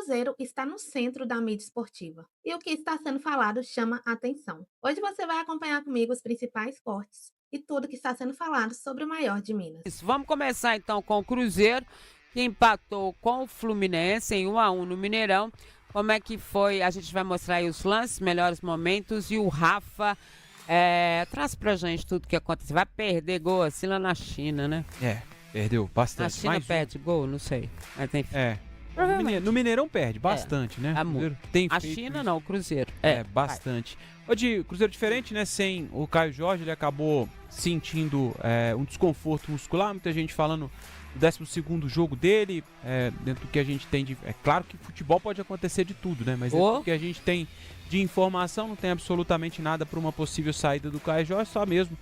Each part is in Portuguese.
Cruzeiro está no centro da mídia esportiva e o que está sendo falado chama a atenção. Hoje você vai acompanhar comigo os principais cortes e tudo que está sendo falado sobre o maior de Minas. Isso, vamos começar então com o Cruzeiro, que empatou com o Fluminense em 1-1 no Mineirão. Como é que foi? A gente vai mostrar aí os lances, melhores momentos e o Rafa traz pra gente tudo que aconteceu. Vai perder gol assim lá na China, né? Perdeu Na bastante. China perde gol, não sei. Mas enfim. No Mineirão perde bastante, né? É O Cruzeiro muito. tem A feito China isso. não, o Cruzeiro. Bastante. Hoje, Cruzeiro diferente, né? Sem o Caio Jorge, ele acabou sentindo um desconforto muscular. Muita gente falando do 12º jogo dele, dentro do que a gente tem de... É claro que futebol pode acontecer de tudo, né? Mas dentro do que a gente tem de informação, não tem absolutamente nada para uma possível saída do Caio Jorge, só mesmo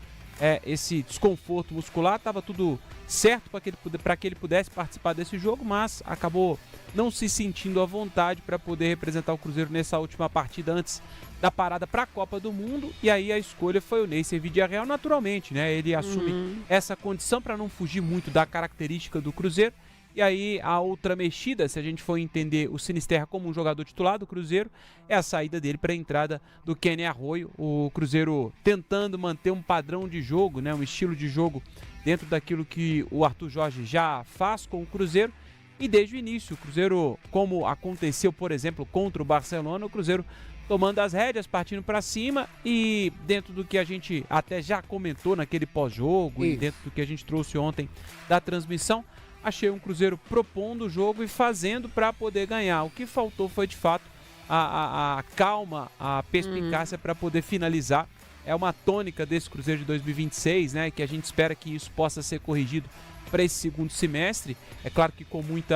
esse desconforto muscular. Estava tudo certo para que ele pudesse participar desse jogo, mas acabou não se sentindo à vontade para poder representar o Cruzeiro nessa última partida antes da parada para a Copa do Mundo. E aí a escolha foi o Neisser Villarreal, naturalmente, né? Ele assume essa condição para não fugir muito da característica do Cruzeiro. E aí a outra mexida, se a gente for entender o Sinisterra como um jogador titular do Cruzeiro, é a saída dele para a entrada do Kenny Arroyo. O Cruzeiro tentando manter um padrão de jogo, né, um estilo de jogo dentro daquilo que o Arthur Jorge já faz com o Cruzeiro. E desde o início, o Cruzeiro, como aconteceu, por exemplo, contra o Barcelona, o Cruzeiro tomando as rédeas, partindo para cima, e dentro do que a gente até já comentou naquele pós-jogo e dentro do que a gente trouxe ontem da transmissão, achei um Cruzeiro propondo o jogo e fazendo para poder ganhar. O que faltou foi, de fato, a calma, a perspicácia para poder finalizar. É uma tônica desse Cruzeiro de 2026, né? Que a gente espera que isso possa ser corrigido para esse segundo semestre. É claro que com muito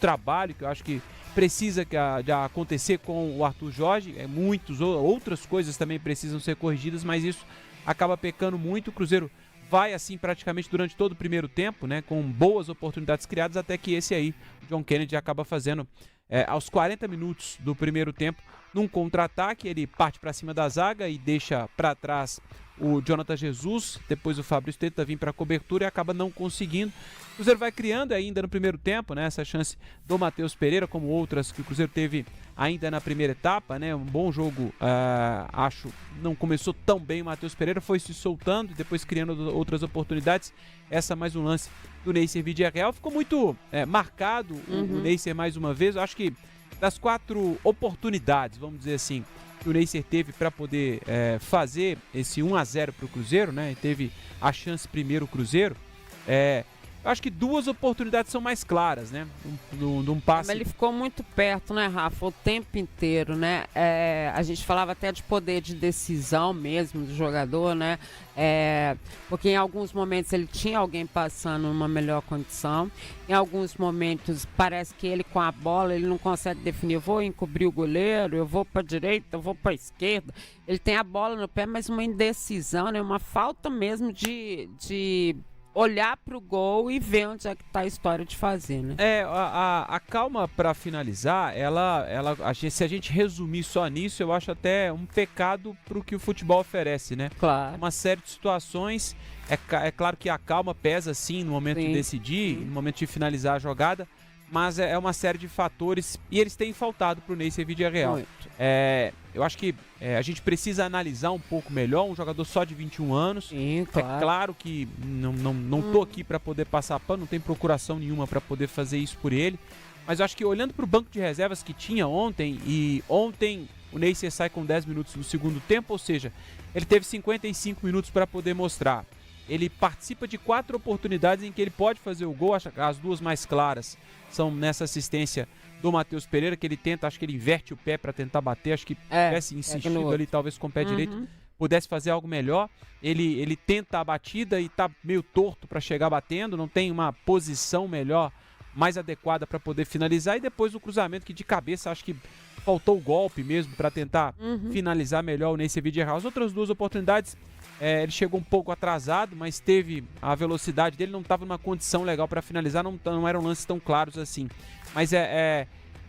trabalho, que eu acho que precisa de acontecer com o Arthur Jorge. Muitas outras coisas também precisam ser corrigidas, mas isso acaba pecando muito. O Cruzeiro vai assim praticamente durante todo o primeiro tempo, né, com boas oportunidades criadas, até que esse aí, o John Kennedy, acaba fazendo aos 40 minutos do primeiro tempo, num contra-ataque. Ele parte para cima da zaga e deixa para trás o Jonathan Jesus, depois o Fabrício tenta vir para a cobertura e acaba não conseguindo. O Cruzeiro vai criando ainda no primeiro tempo, né, essa chance do Matheus Pereira, como outras que o Cruzeiro teve ainda na primeira etapa, né, um bom jogo. Acho não começou tão bem o Matheus Pereira, foi se soltando e depois criando outras oportunidades. Essa mais um lance do Neisser Villarreal, ficou muito marcado o Neisser mais uma vez. Eu acho que das 4 oportunidades, vamos dizer assim, que o Neisser teve para poder fazer esse 1-0 para o Cruzeiro, né? Teve a chance primeiro o Cruzeiro. Eu acho que 2 oportunidades são mais claras, né? Num passe. Mas ele ficou muito perto, né, Rafa? O tempo inteiro, né? A gente falava até de poder de decisão mesmo do jogador, né? Porque em alguns momentos ele tinha alguém passando numa melhor condição. Em alguns momentos parece que ele com a bola ele não consegue definir. Eu vou encobrir o goleiro, eu vou para direita, eu vou para esquerda. Ele tem a bola no pé, mas uma indecisão, né? Uma falta mesmo de olhar pro gol e ver onde é que tá a história de fazer, né? A calma para finalizar, se a gente resumir só nisso, eu acho até um pecado pro que o futebol oferece, né? Claro. Uma série de situações, é claro que a calma pesa sim no momento de decidir, no momento de finalizar a jogada, mas é uma série de fatores e eles têm faltado pro Neisser Villarreal. Eu acho que a gente precisa analisar um pouco melhor um jogador só de 21 anos. Sim, claro. É claro que não tô aqui para poder passar pano, não tem procuração nenhuma para poder fazer isso por ele, mas eu acho que olhando para o banco de reservas que tinha ontem, e ontem o Neisser sai com 10 minutos no segundo tempo, ou seja, ele teve 55 minutos para poder mostrar. Ele participa de 4 oportunidades em que ele pode fazer o gol. As 2 mais claras são nessa assistência do Matheus Pereira, que ele tenta, acho que ele inverte o pé para tentar bater, acho que tivesse insistido ali, talvez com o pé direito, pudesse fazer algo melhor. Ele tenta a batida e tá meio torto para chegar batendo, não tem uma posição melhor, mais adequada para poder finalizar. E depois o cruzamento, que de cabeça acho que faltou o golpe mesmo para tentar finalizar melhor o Neisser Villarreal. As outras 2 oportunidades, ele chegou um pouco atrasado, mas teve a velocidade dele, não estava numa condição legal para finalizar, não eram lances tão claros assim. Mas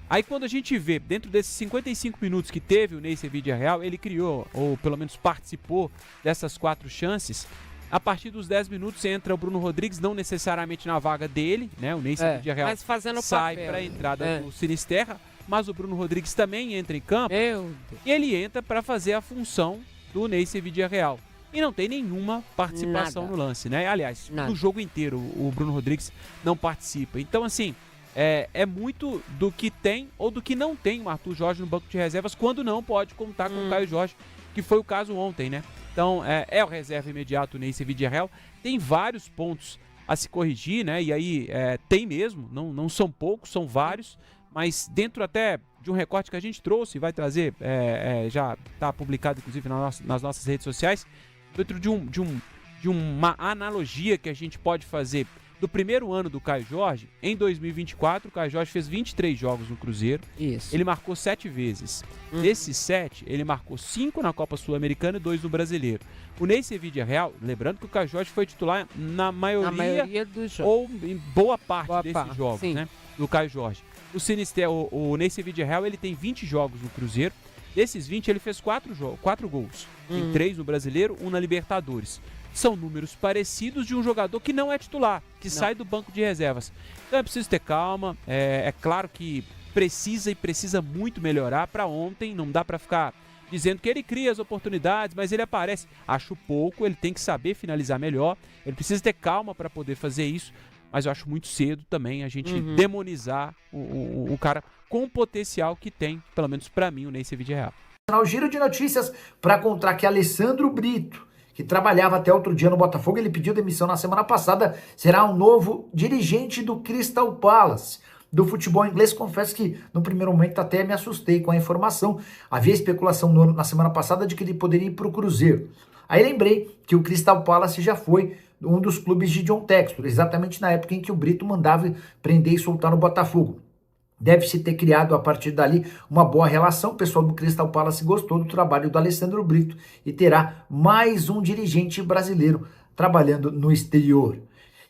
aí quando a gente vê, dentro desses 55 minutos que teve o Neisser Villarreal, ele criou, ou pelo menos participou dessas 4 chances. A partir dos 10 minutos entra o Bruno Rodrigues, não necessariamente na vaga dele, né? O Ney Vidiarreal mas fazendo sai papel. para a entrada do Sinisterra, mas o Bruno Rodrigues também entra em campo. Meu Deus. E ele entra para fazer a função do Ney Vidiarreal. E não tem nenhuma participação no lance, né? Aliás, no jogo inteiro o Bruno Rodrigues não participa. Então, assim, é muito do que tem ou do que não tem o Arthur Jorge no banco de reservas quando não pode contar com o Caio Jorge, que foi o caso ontem, né? Então, é o reserva imediato, o Ney Vidiarreal. Tem vários pontos a se corrigir, né? E aí tem mesmo, não são poucos, são vários, mas dentro até de um recorte que a gente trouxe, vai trazer, já está publicado inclusive nas nossas redes sociais, dentro de uma analogia que a gente pode fazer do primeiro ano do Caio Jorge. Em 2024, o Caio Jorge fez 23 jogos no Cruzeiro. Isso. Ele marcou 7 vezes. Desses 7, ele marcou 5 na Copa Sul-Americana e 2 no Brasileiro. O Ney Vidiarreal, lembrando que o Caio Jorge foi titular na maioria dos jogos. ou em boa parte desses jogos, sim, né? Do Caio Jorge. O Ney Vidiarreal, ele tem 20 jogos no Cruzeiro. Desses 20, ele fez 4 gols. Em 3 no Brasileiro, 1 na Libertadores. São números parecidos de um jogador que não é titular, que sai do banco de reservas. Então é preciso ter calma. É claro que precisa muito melhorar. Para ontem, não dá para ficar dizendo que ele cria as oportunidades, mas ele aparece. Acho pouco, ele tem que saber finalizar melhor. Ele precisa ter calma para poder fazer isso. Mas eu acho muito cedo também a gente demonizar o cara com o potencial que tem, pelo menos para mim, o Ney Vidiarreal. O giro de notícias para contar que Alessandro Brito, que trabalhava até outro dia no Botafogo, ele pediu demissão na semana passada, será um novo dirigente do Crystal Palace, do futebol inglês. Confesso que no primeiro momento até me assustei com a informação. Havia especulação na semana passada de que ele poderia ir para o Cruzeiro. Aí lembrei que o Crystal Palace já foi um dos clubes de John Textor, exatamente na época em que o Brito mandava prender e soltar no Botafogo. Deve-se ter criado a partir dali uma boa relação. O pessoal do Crystal Palace gostou do trabalho do Alessandro Brito e terá mais um dirigente brasileiro trabalhando no exterior.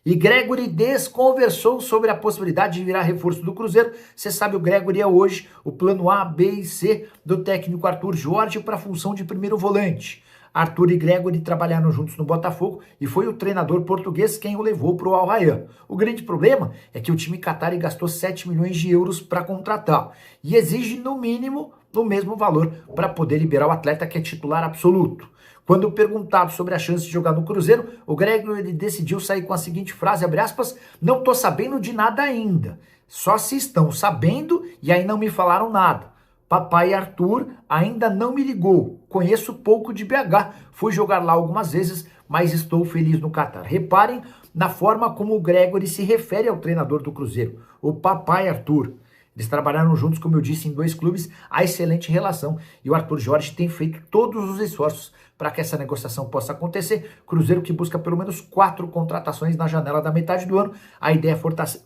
E Gregory desconversou sobre a possibilidade de virar reforço do Cruzeiro. Você sabe, o Gregory é hoje o plano A, B e C do técnico Arthur Jorge para a função de primeiro volante. Arthur e Gregory trabalharam juntos no Botafogo e foi o treinador português quem o levou para o Al Rayyan. O grande problema é que o time qatari gastou 7 milhões de euros para contratá-lo e exige no mínimo o mesmo valor para poder liberar o atleta, que é titular absoluto. Quando perguntado sobre a chance de jogar no Cruzeiro, o Gregory decidiu sair com a seguinte frase, abre aspas, não tô sabendo de nada ainda, só se estão sabendo e aí não me falaram nada. Papai Arthur ainda não me ligou, conheço pouco de BH, fui jogar lá algumas vezes, mas estou feliz no Catar. Reparem na forma como o Gregory se refere ao treinador do Cruzeiro, o Papai Arthur. Eles trabalharam juntos, como eu disse, em 2 clubes, a excelente relação, e o Arthur Jorge tem feito todos os esforços para que essa negociação possa acontecer. Cruzeiro que busca pelo menos 4 contratações na janela da metade do ano. A ideia é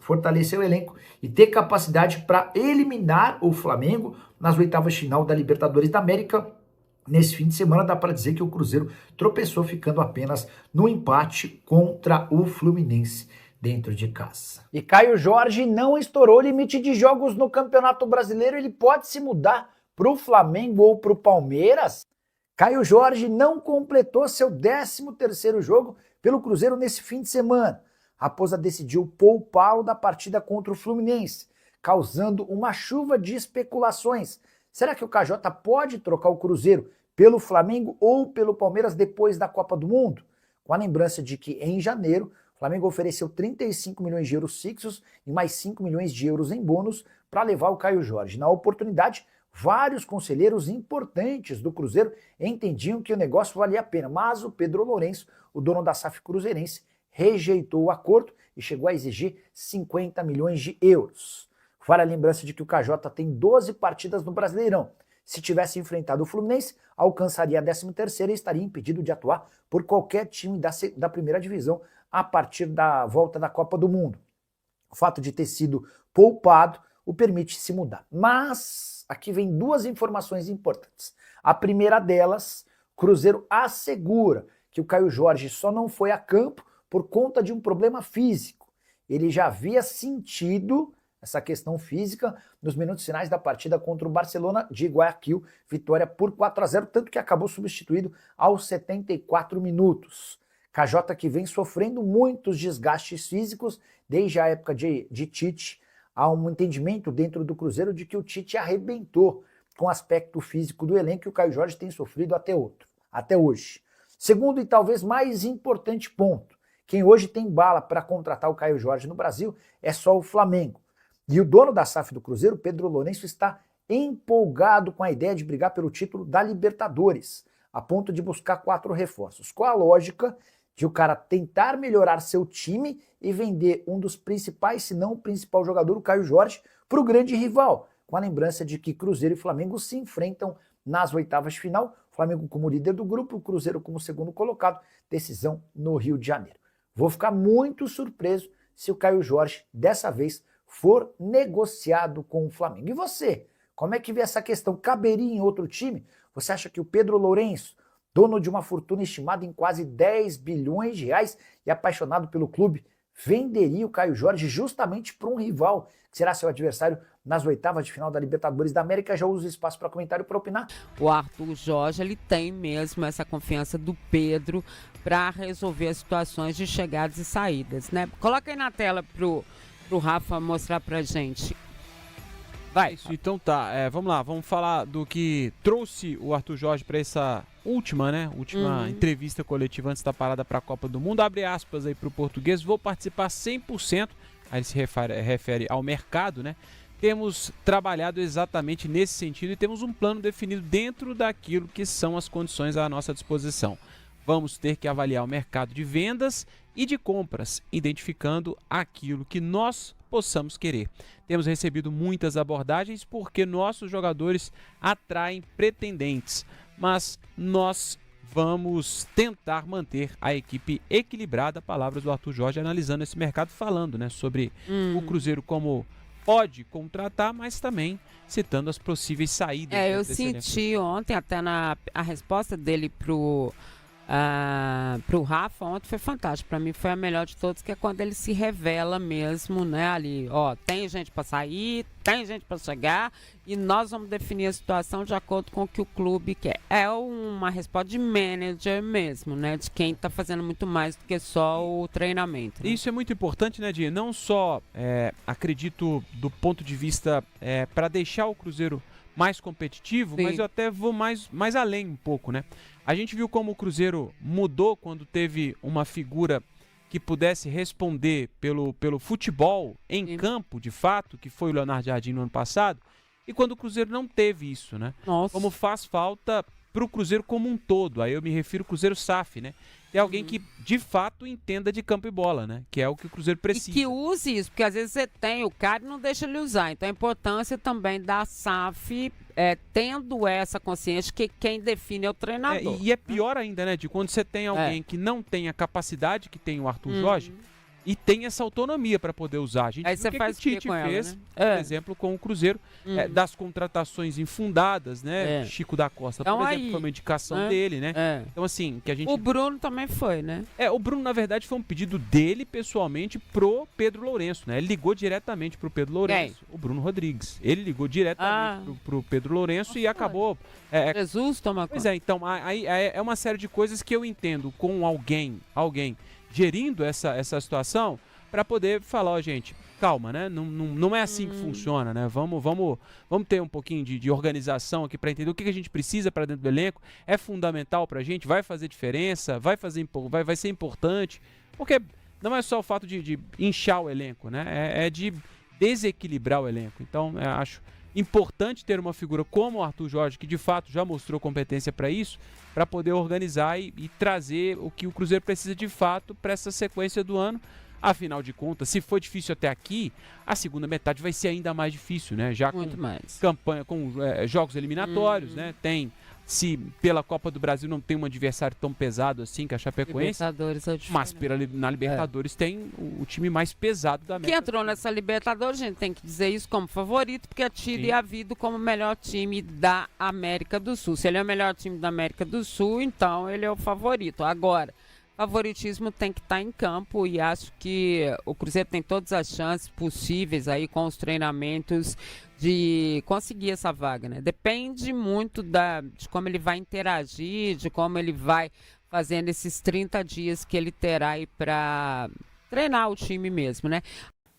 fortalecer o elenco e ter capacidade para eliminar o Flamengo nas oitavas de final da Libertadores da América. Nesse fim de semana dá para dizer que o Cruzeiro tropeçou, ficando apenas no empate contra o Fluminense dentro de casa. E Caio Jorge não estourou o limite de jogos no Campeonato Brasileiro. Ele pode se mudar para o Flamengo ou para o Palmeiras? Caio Jorge não completou seu 13º jogo pelo Cruzeiro nesse fim de semana. Raposa decidiu poupá-lo da partida contra o Fluminense, causando uma chuva de especulações. Será que o KJ pode trocar o Cruzeiro pelo Flamengo ou pelo Palmeiras depois da Copa do Mundo? Com a lembrança de que em janeiro o Flamengo ofereceu 35 milhões de euros fixos e mais 5 milhões de euros em bônus para levar o Caio Jorge. Na oportunidade, vários conselheiros importantes do Cruzeiro entendiam que o negócio valia a pena, mas o Pedro Lourenço, o dono da SAF cruzeirense, rejeitou o acordo e chegou a exigir 50 milhões de euros. Vale a lembrança de que o KJ tem 12 partidas no Brasileirão. Se tivesse enfrentado o Fluminense, alcançaria a 13ª e estaria impedido de atuar por qualquer time da primeira divisão a partir da volta da Copa do Mundo. O fato de ter sido poupado o permite se mudar. Mas aqui vem 2 informações importantes. A primeira delas, o Cruzeiro assegura que o Caio Jorge só não foi a campo por conta de um problema físico. Ele já havia sentido essa questão física nos minutos finais da partida contra o Barcelona de Guayaquil, vitória por 4-0, tanto que acabou substituído aos 74 minutos. KJ que vem sofrendo muitos desgastes físicos desde a época de Tite. Há um entendimento dentro do Cruzeiro de que o Tite arrebentou com o aspecto físico do elenco e o Caio Jorge tem sofrido até hoje. Segundo e talvez mais importante ponto, quem hoje tem bala para contratar o Caio Jorge no Brasil é só o Flamengo. E o dono da SAF do Cruzeiro, Pedro Lourenço, está empolgado com a ideia de brigar pelo título da Libertadores, a ponto de buscar 4 reforços. Qual a lógica de o cara tentar melhorar seu time e vender um dos principais, se não o principal jogador, o Caio Jorge, para o grande rival, com a lembrança de que Cruzeiro e Flamengo se enfrentam nas oitavas de final, Flamengo como líder do grupo, o Cruzeiro como segundo colocado, decisão no Rio de Janeiro. Vou ficar muito surpreso se o Caio Jorge, dessa vez, for negociado com o Flamengo. E você? Como é que vê essa questão? Caberia em outro time? Você acha que o Pedro Lourenço, dono de uma fortuna estimada em quase 10 bilhões de reais e apaixonado pelo clube, venderia o Caio Jorge justamente para um rival que será seu adversário nas oitavas de final da Libertadores da América? Já uso o espaço para comentário e para opinar. O Arthur Jorge, ele tem mesmo essa confiança do Pedro para resolver as situações de chegadas e saídas, né? Coloca aí na tela pro Rafa mostrar pra gente. Vai. Isso, então tá, vamos lá, vamos falar do que trouxe o Arthur Jorge para essa última entrevista coletiva antes da parada para a Copa do Mundo. Abre aspas aí pro português: vou participar 100%, aí ele se refere ao mercado, né? Temos trabalhado exatamente nesse sentido e temos um plano definido dentro daquilo que são as condições à nossa disposição. Vamos ter que avaliar o mercado de vendas e de compras, identificando aquilo que nós possamos querer. Temos recebido muitas abordagens porque nossos jogadores atraem pretendentes, mas nós vamos tentar manter a equipe equilibrada. Palavras do Arthur Jorge analisando esse mercado, falando, né, sobre o Cruzeiro como pode contratar, mas também citando as possíveis saídas. Eu senti ontem até a resposta dele pro Rafa ontem foi fantástico. Pra mim foi a melhor de todos, que é quando ele se revela mesmo, né? Ali, ó, tem gente pra sair, tem gente pra chegar e nós vamos definir a situação de acordo com o que o clube quer. É uma resposta de manager mesmo, né? De quem tá fazendo muito mais do que só o treinamento, né? Isso é muito importante, né, Di? Não só, acredito, do ponto de vista para deixar o Cruzeiro mais competitivo, Sim. mas eu até vou mais além um pouco, né? A gente viu como o Cruzeiro mudou quando teve uma figura que pudesse responder pelo futebol em campo, de fato, que foi o Leonardo Jardim no ano passado, e quando o Cruzeiro não teve isso, né? Nossa. Como faz falta para o Cruzeiro como um todo, aí eu me refiro ao Cruzeiro SAF, né? Tem alguém que, de fato, entenda de campo e bola, né? Que é o que o Cruzeiro precisa. E que use isso, porque às vezes você tem o cara e não deixa ele usar. Então a importância também da SAF tendo essa consciência que quem define é o treinador. E é pior ainda, né, de quando você tem alguém que não tem a capacidade que tem o Arthur Jorge e tem essa autonomia para poder usar. A gente aí viu você o que faz o Tite com ela, fez, né? por exemplo, com o Cruzeiro, das contratações infundadas, né? Chico da Costa, então, por exemplo, foi uma indicação dele, né? Então, assim, que a gente... O Bruno também foi, né? O Bruno, na verdade, foi um pedido dele, pessoalmente, pro Pedro Lourenço, né? Ele ligou diretamente pro Pedro Lourenço, o Bruno Rodrigues. Ele ligou diretamente pro Pedro Lourenço e acabou... Jesus toma conta. Pois é, então, aí é uma série de coisas que eu entendo com alguém gerindo essa situação, para poder falar, ó, gente, calma, né? Não é assim que funciona, né? Vamos ter um pouquinho de organização aqui para entender o que a gente precisa para dentro do elenco. É fundamental pra gente, vai fazer diferença, vai ser importante, porque não é só o fato de inchar o elenco, né? É de desequilibrar o elenco. Então, eu acho importante ter uma figura como o Arthur Jorge, que de fato já mostrou competência para isso, para poder organizar e trazer o que o Cruzeiro precisa de fato para essa sequência do ano. Afinal de contas, se foi difícil até aqui, a segunda metade vai ser ainda mais difícil, né? Já muito com mais. Campanha, com jogos eliminatórios, né? Se pela Copa do Brasil não tem um adversário tão pesado assim que a Chapecoense, mas na Libertadores tem o time mais pesado da América. Que entrou nessa Libertadores, a gente tem que dizer isso como favorito, porque é havido como o melhor time da América do Sul. Se ele é o melhor time da América do Sul, então ele é o favorito. Agora, favoritismo tem que estar em campo e acho que o Cruzeiro tem todas as chances possíveis aí com os treinamentos de conseguir essa vaga, né? Depende muito de como ele vai interagir, de como ele vai fazendo esses 30 dias que ele terá aí para treinar o time mesmo, né?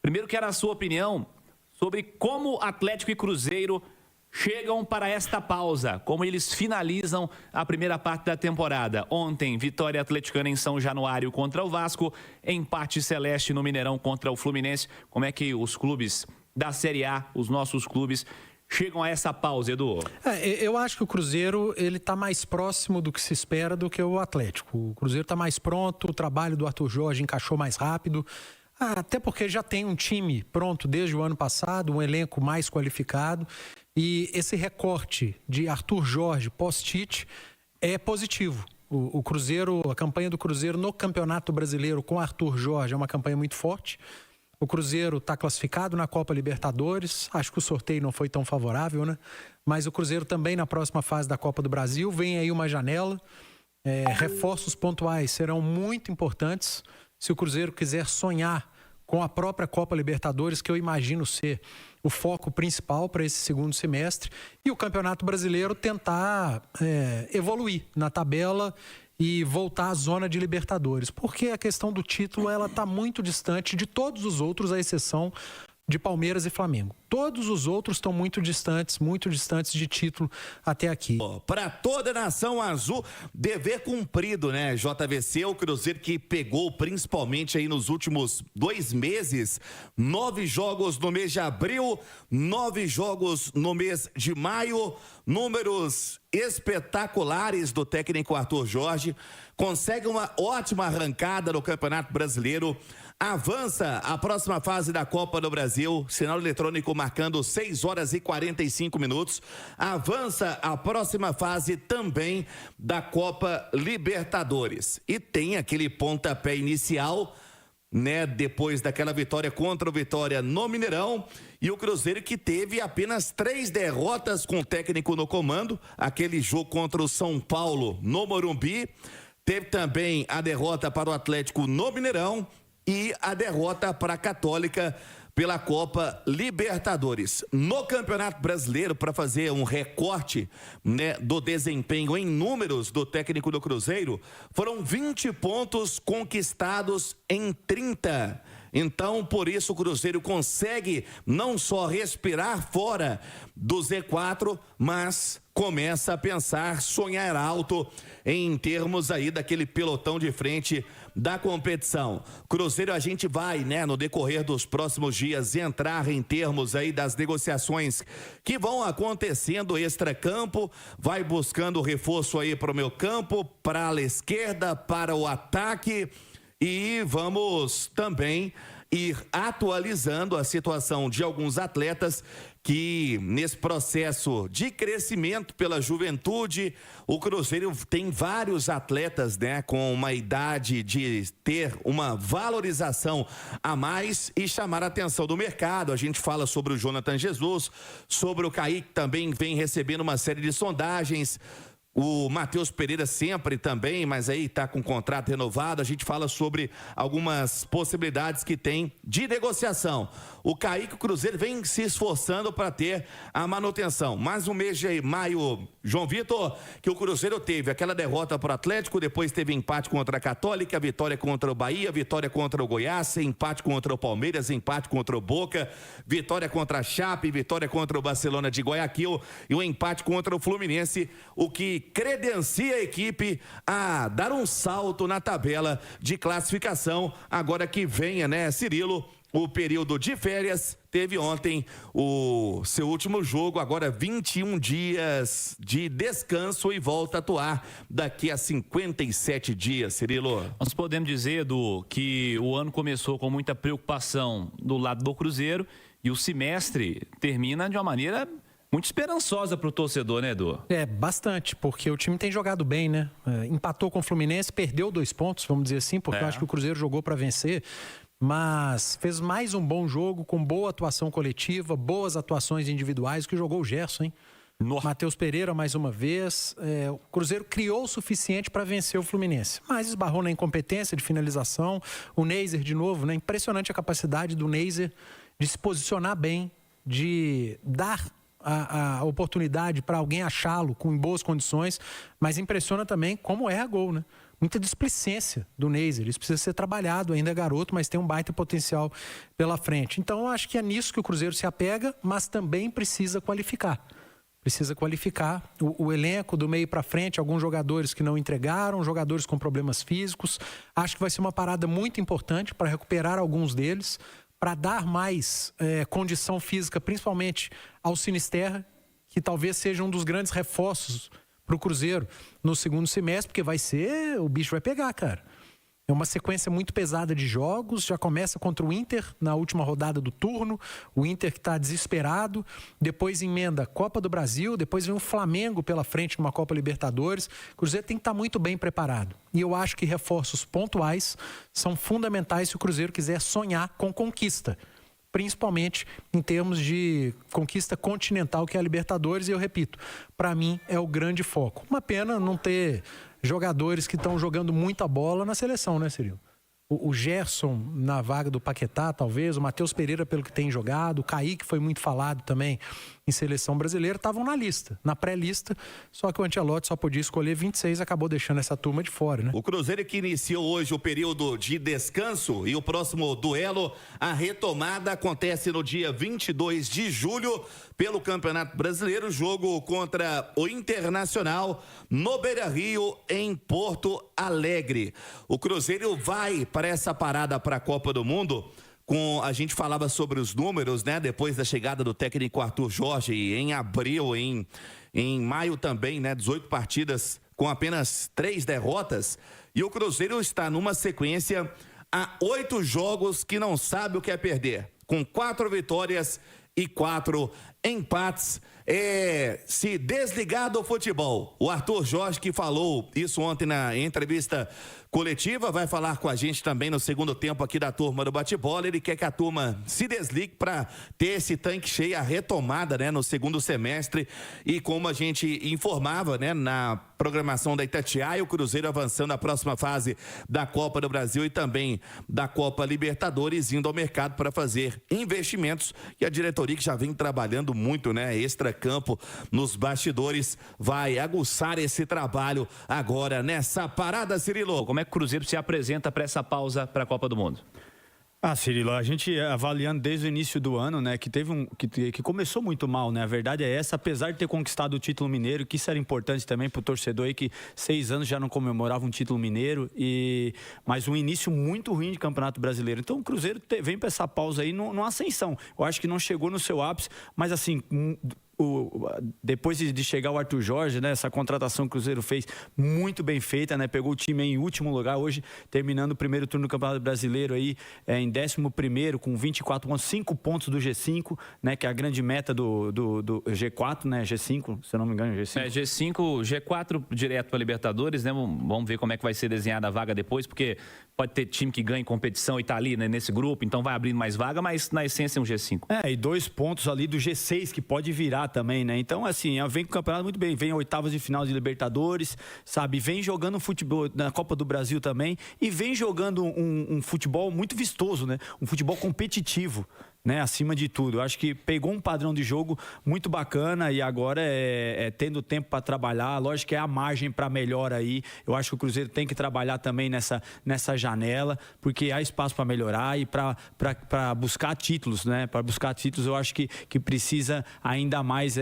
Primeiro, quero a sua opinião sobre como Atlético e Cruzeiro chegam para esta pausa, como eles finalizam a primeira parte da temporada. Ontem, vitória atleticana em São Januário contra o Vasco, empate celeste no Mineirão contra o Fluminense. Como é que os clubes da Série A, os nossos clubes, chegam a essa pausa, Edu? Eu acho que o Cruzeiro ele está mais próximo do que se espera do que o Atlético. O Cruzeiro está mais pronto, o trabalho do Arthur Jorge encaixou mais rápido. Até porque já tem um time pronto desde o ano passado, um elenco mais qualificado. E esse recorte de Arthur Jorge pós-Tite é positivo. O Cruzeiro, a campanha do Cruzeiro no Campeonato Brasileiro com Arthur Jorge é uma campanha muito forte. O Cruzeiro está classificado na Copa Libertadores. Acho que o sorteio não foi tão favorável, né? Mas o Cruzeiro também na próxima fase da Copa do Brasil. Vem aí uma janela. Reforços pontuais serão muito importantes. Se o Cruzeiro quiser sonhar com a própria Copa Libertadores, que eu imagino ser o foco principal para esse segundo semestre, e o Campeonato Brasileiro tentar evoluir na tabela e voltar à zona de Libertadores, porque a questão do título ela está muito distante de todos os outros, à exceção de Palmeiras e Flamengo. Todos os outros estão muito distantes de título até aqui. Para toda a nação azul, dever cumprido, né? JVC, o Cruzeiro que pegou principalmente aí nos últimos 2 meses, 9 jogos no mês de abril, 9 jogos no mês de maio, números espetaculares do técnico Arthur Jorge, consegue uma ótima arrancada no Campeonato Brasileiro, avança a próxima fase da Copa do Brasil, sinal eletrônico marcando 6 horas e 45 minutos, avança a próxima fase também da Copa Libertadores e tem aquele pontapé inicial, né, depois daquela vitória contra o Vitória no Mineirão, e o Cruzeiro que teve apenas 3 derrotas com o técnico no comando, aquele jogo contra o São Paulo no Morumbi, teve também a derrota para o Atlético no Mineirão e a derrota para a Católica pela Copa Libertadores. No Campeonato Brasileiro, para fazer um recorte, né, do desempenho em números do técnico do Cruzeiro, foram 20 pontos conquistados em 30. Então, por isso o Cruzeiro consegue não só respirar fora do Z4, mas começa a pensar, sonhar alto em termos aí daquele pelotão de frente da competição. Cruzeiro, a gente vai, né, no decorrer dos próximos dias entrar em termos aí das negociações que vão acontecendo extracampo, vai buscando reforço aí para o meio campo, para a esquerda, para o ataque, e vamos também ir atualizando a situação de alguns atletas que nesse processo de crescimento pela juventude, o Cruzeiro tem vários atletas, né, com uma idade de ter uma valorização a mais e chamar a atenção do mercado. A gente fala sobre o Jonathan Jesus, sobre o Kaique, também vem recebendo uma série de sondagens. O Matheus Pereira sempre também, mas aí está com contrato renovado. A gente fala sobre algumas possibilidades que tem de negociação. O Kaique, o Cruzeiro vem se esforçando para ter a manutenção. Mais um mês de maio, João Vitor, que o Cruzeiro teve aquela derrota para o Atlético, depois teve empate contra a Católica, vitória contra o Bahia, vitória contra o Goiás, empate contra o Palmeiras, empate contra o Boca, vitória contra a Chape, vitória contra o Barcelona de Guayaquil e um empate contra o Fluminense, o que credencia a equipe a dar um salto na tabela de classificação, agora que venha, né, Cirilo, o período de férias. Teve ontem o seu último jogo, agora 21 dias de descanso e volta a atuar daqui a 57 dias, Cirilo. Nós podemos dizer, Edu, que o ano começou com muita preocupação do lado do Cruzeiro e o semestre termina de uma maneira muito esperançosa para o torcedor, né, Edu? Bastante, porque o time tem jogado bem, né? Empatou com o Fluminense, perdeu 2 pontos, vamos dizer assim, porque eu acho que o Cruzeiro jogou para vencer, mas fez mais um bom jogo, com boa atuação coletiva, boas atuações individuais, que jogou o Gerson, hein? Matheus Pereira mais uma vez. O Cruzeiro criou o suficiente para vencer o Fluminense, mas esbarrou na incompetência de finalização. O Neiser de novo, né? Impressionante a capacidade do Neiser de se posicionar bem, de dar a oportunidade para alguém achá-lo com boas condições, mas impressiona também como erra gol, né? Muita displicência do Neisser. Isso precisa ser trabalhado, ainda é garoto, mas tem um baita potencial pela frente. Então, eu acho que é nisso que o Cruzeiro se apega, mas também precisa qualificar. Precisa qualificar o elenco do meio para frente, alguns jogadores que não entregaram, jogadores com problemas físicos. Acho que vai ser uma parada muito importante para recuperar alguns deles, para dar mais condição física, principalmente ao Sinisterra, que talvez seja um dos grandes reforços para o Cruzeiro no segundo semestre, porque o bicho vai pegar, cara. É uma sequência muito pesada de jogos, já começa contra o Inter na última rodada do turno, o Inter que está desesperado, depois emenda Copa do Brasil, depois vem o Flamengo pela frente numa Copa Libertadores. O Cruzeiro tem que estar muito bem preparado. E eu acho que reforços pontuais são fundamentais se o Cruzeiro quiser sonhar com conquista, principalmente em termos de conquista continental, que é a Libertadores, e eu repito, para mim é o grande foco. Uma pena não ter jogadores que estão jogando muita bola na seleção, né, Cirilo? O Gerson na vaga do Paquetá, talvez, o Matheus Pereira pelo que tem jogado, o Kaique foi muito falado também em seleção brasileira, estavam na lista, na pré-lista, só que o Ancelotti só podia escolher 26, acabou deixando essa turma de fora, né? O Cruzeiro que iniciou hoje o período de descanso e o próximo duelo, a retomada acontece no dia 22 de julho pelo Campeonato Brasileiro, jogo contra o Internacional no Beira-Rio, em Porto Alegre. O Cruzeiro vai para essa parada para a Copa do Mundo. A gente falava sobre os números, né? Depois da chegada do técnico Arthur Jorge em abril, em maio também, né? 18 partidas com apenas 3 derrotas. E o Cruzeiro está numa sequência há 8 jogos que não sabe o que é perder, com 4 vitórias e 4 empates. Se desligar do futebol. O Arthur Jorge, que falou isso ontem na entrevista coletiva, vai falar com a gente também no segundo tempo aqui da turma do bate-bola. Ele quer que a turma se desligue para ter esse tanque cheio, a retomada, né, no segundo semestre. E como a gente informava, né, na programação da Itatiaia, o Cruzeiro avançando à próxima fase da Copa do Brasil e também da Copa Libertadores, indo ao mercado para fazer investimentos. E a diretoria, que já vem trabalhando muito, né, extra-campo, nos bastidores, vai aguçar esse trabalho agora nessa parada, Cirilo. Como é que o Cruzeiro se apresenta para essa pausa para a Copa do Mundo? Cirilo, a gente avaliando desde o início do ano, né, que começou muito mal, né? A verdade é essa, apesar de ter conquistado o título mineiro, que isso era importante também pro torcedor aí, que 6 anos já não comemorava um título mineiro, mas um início muito ruim de Campeonato Brasileiro. Então o Cruzeiro vem para essa pausa aí numa ascensão. Eu acho que não chegou no seu ápice, mas assim, depois de chegar o Arthur Jorge, né, essa contratação que o Cruzeiro fez muito bem feita, né, pegou o time em último lugar, hoje terminando o primeiro turno do Campeonato Brasileiro aí, em 11º com 24 pontos, 5 pontos do G5, né, que é a grande meta do G4, né, G5, se eu não me engano, G5. G5, G4 direto para Libertadores, né, vamos ver como é que vai ser desenhada a vaga depois, porque pode ter time que ganha competição e tá ali, né, nesse grupo, então vai abrindo mais vaga, mas na essência é um G5. E 2 pontos ali do G6 que pode virar também, né? Então, assim, vem com o campeonato muito bem, vem oitavas de final de Libertadores, sabe? Vem jogando futebol na Copa do Brasil também e vem jogando um futebol muito vistoso, né? Um futebol competitivo, né? Acima de tudo. Eu acho que pegou um padrão de jogo muito bacana e agora tendo tempo para trabalhar. Lógico que é a margem para melhor aí. Eu acho que o Cruzeiro tem que trabalhar também nessa janela, porque há espaço para melhorar e para buscar títulos, né? Para buscar títulos, eu acho que precisa ainda mais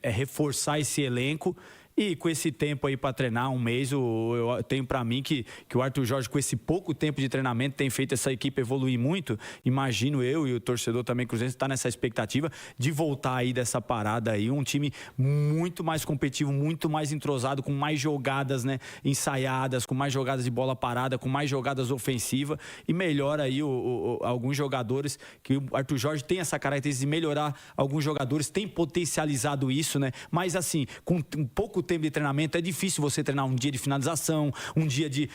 reforçar esse elenco. E com esse tempo aí para treinar, um mês, eu tenho para mim que o Arthur Jorge, com esse pouco tempo de treinamento, tem feito essa equipe evoluir muito. Imagino eu e o torcedor também Cruzeiro está nessa expectativa de voltar aí dessa parada aí, um time muito mais competitivo, muito mais entrosado, com mais jogadas, né, ensaiadas, com mais jogadas de bola parada, com mais jogadas ofensivas e melhor aí alguns jogadores, que o Arthur Jorge tem essa característica de melhorar alguns jogadores, tem potencializado isso, né? Mas assim, com um pouco tempo de treinamento, é difícil você treinar um dia de finalização, um dia de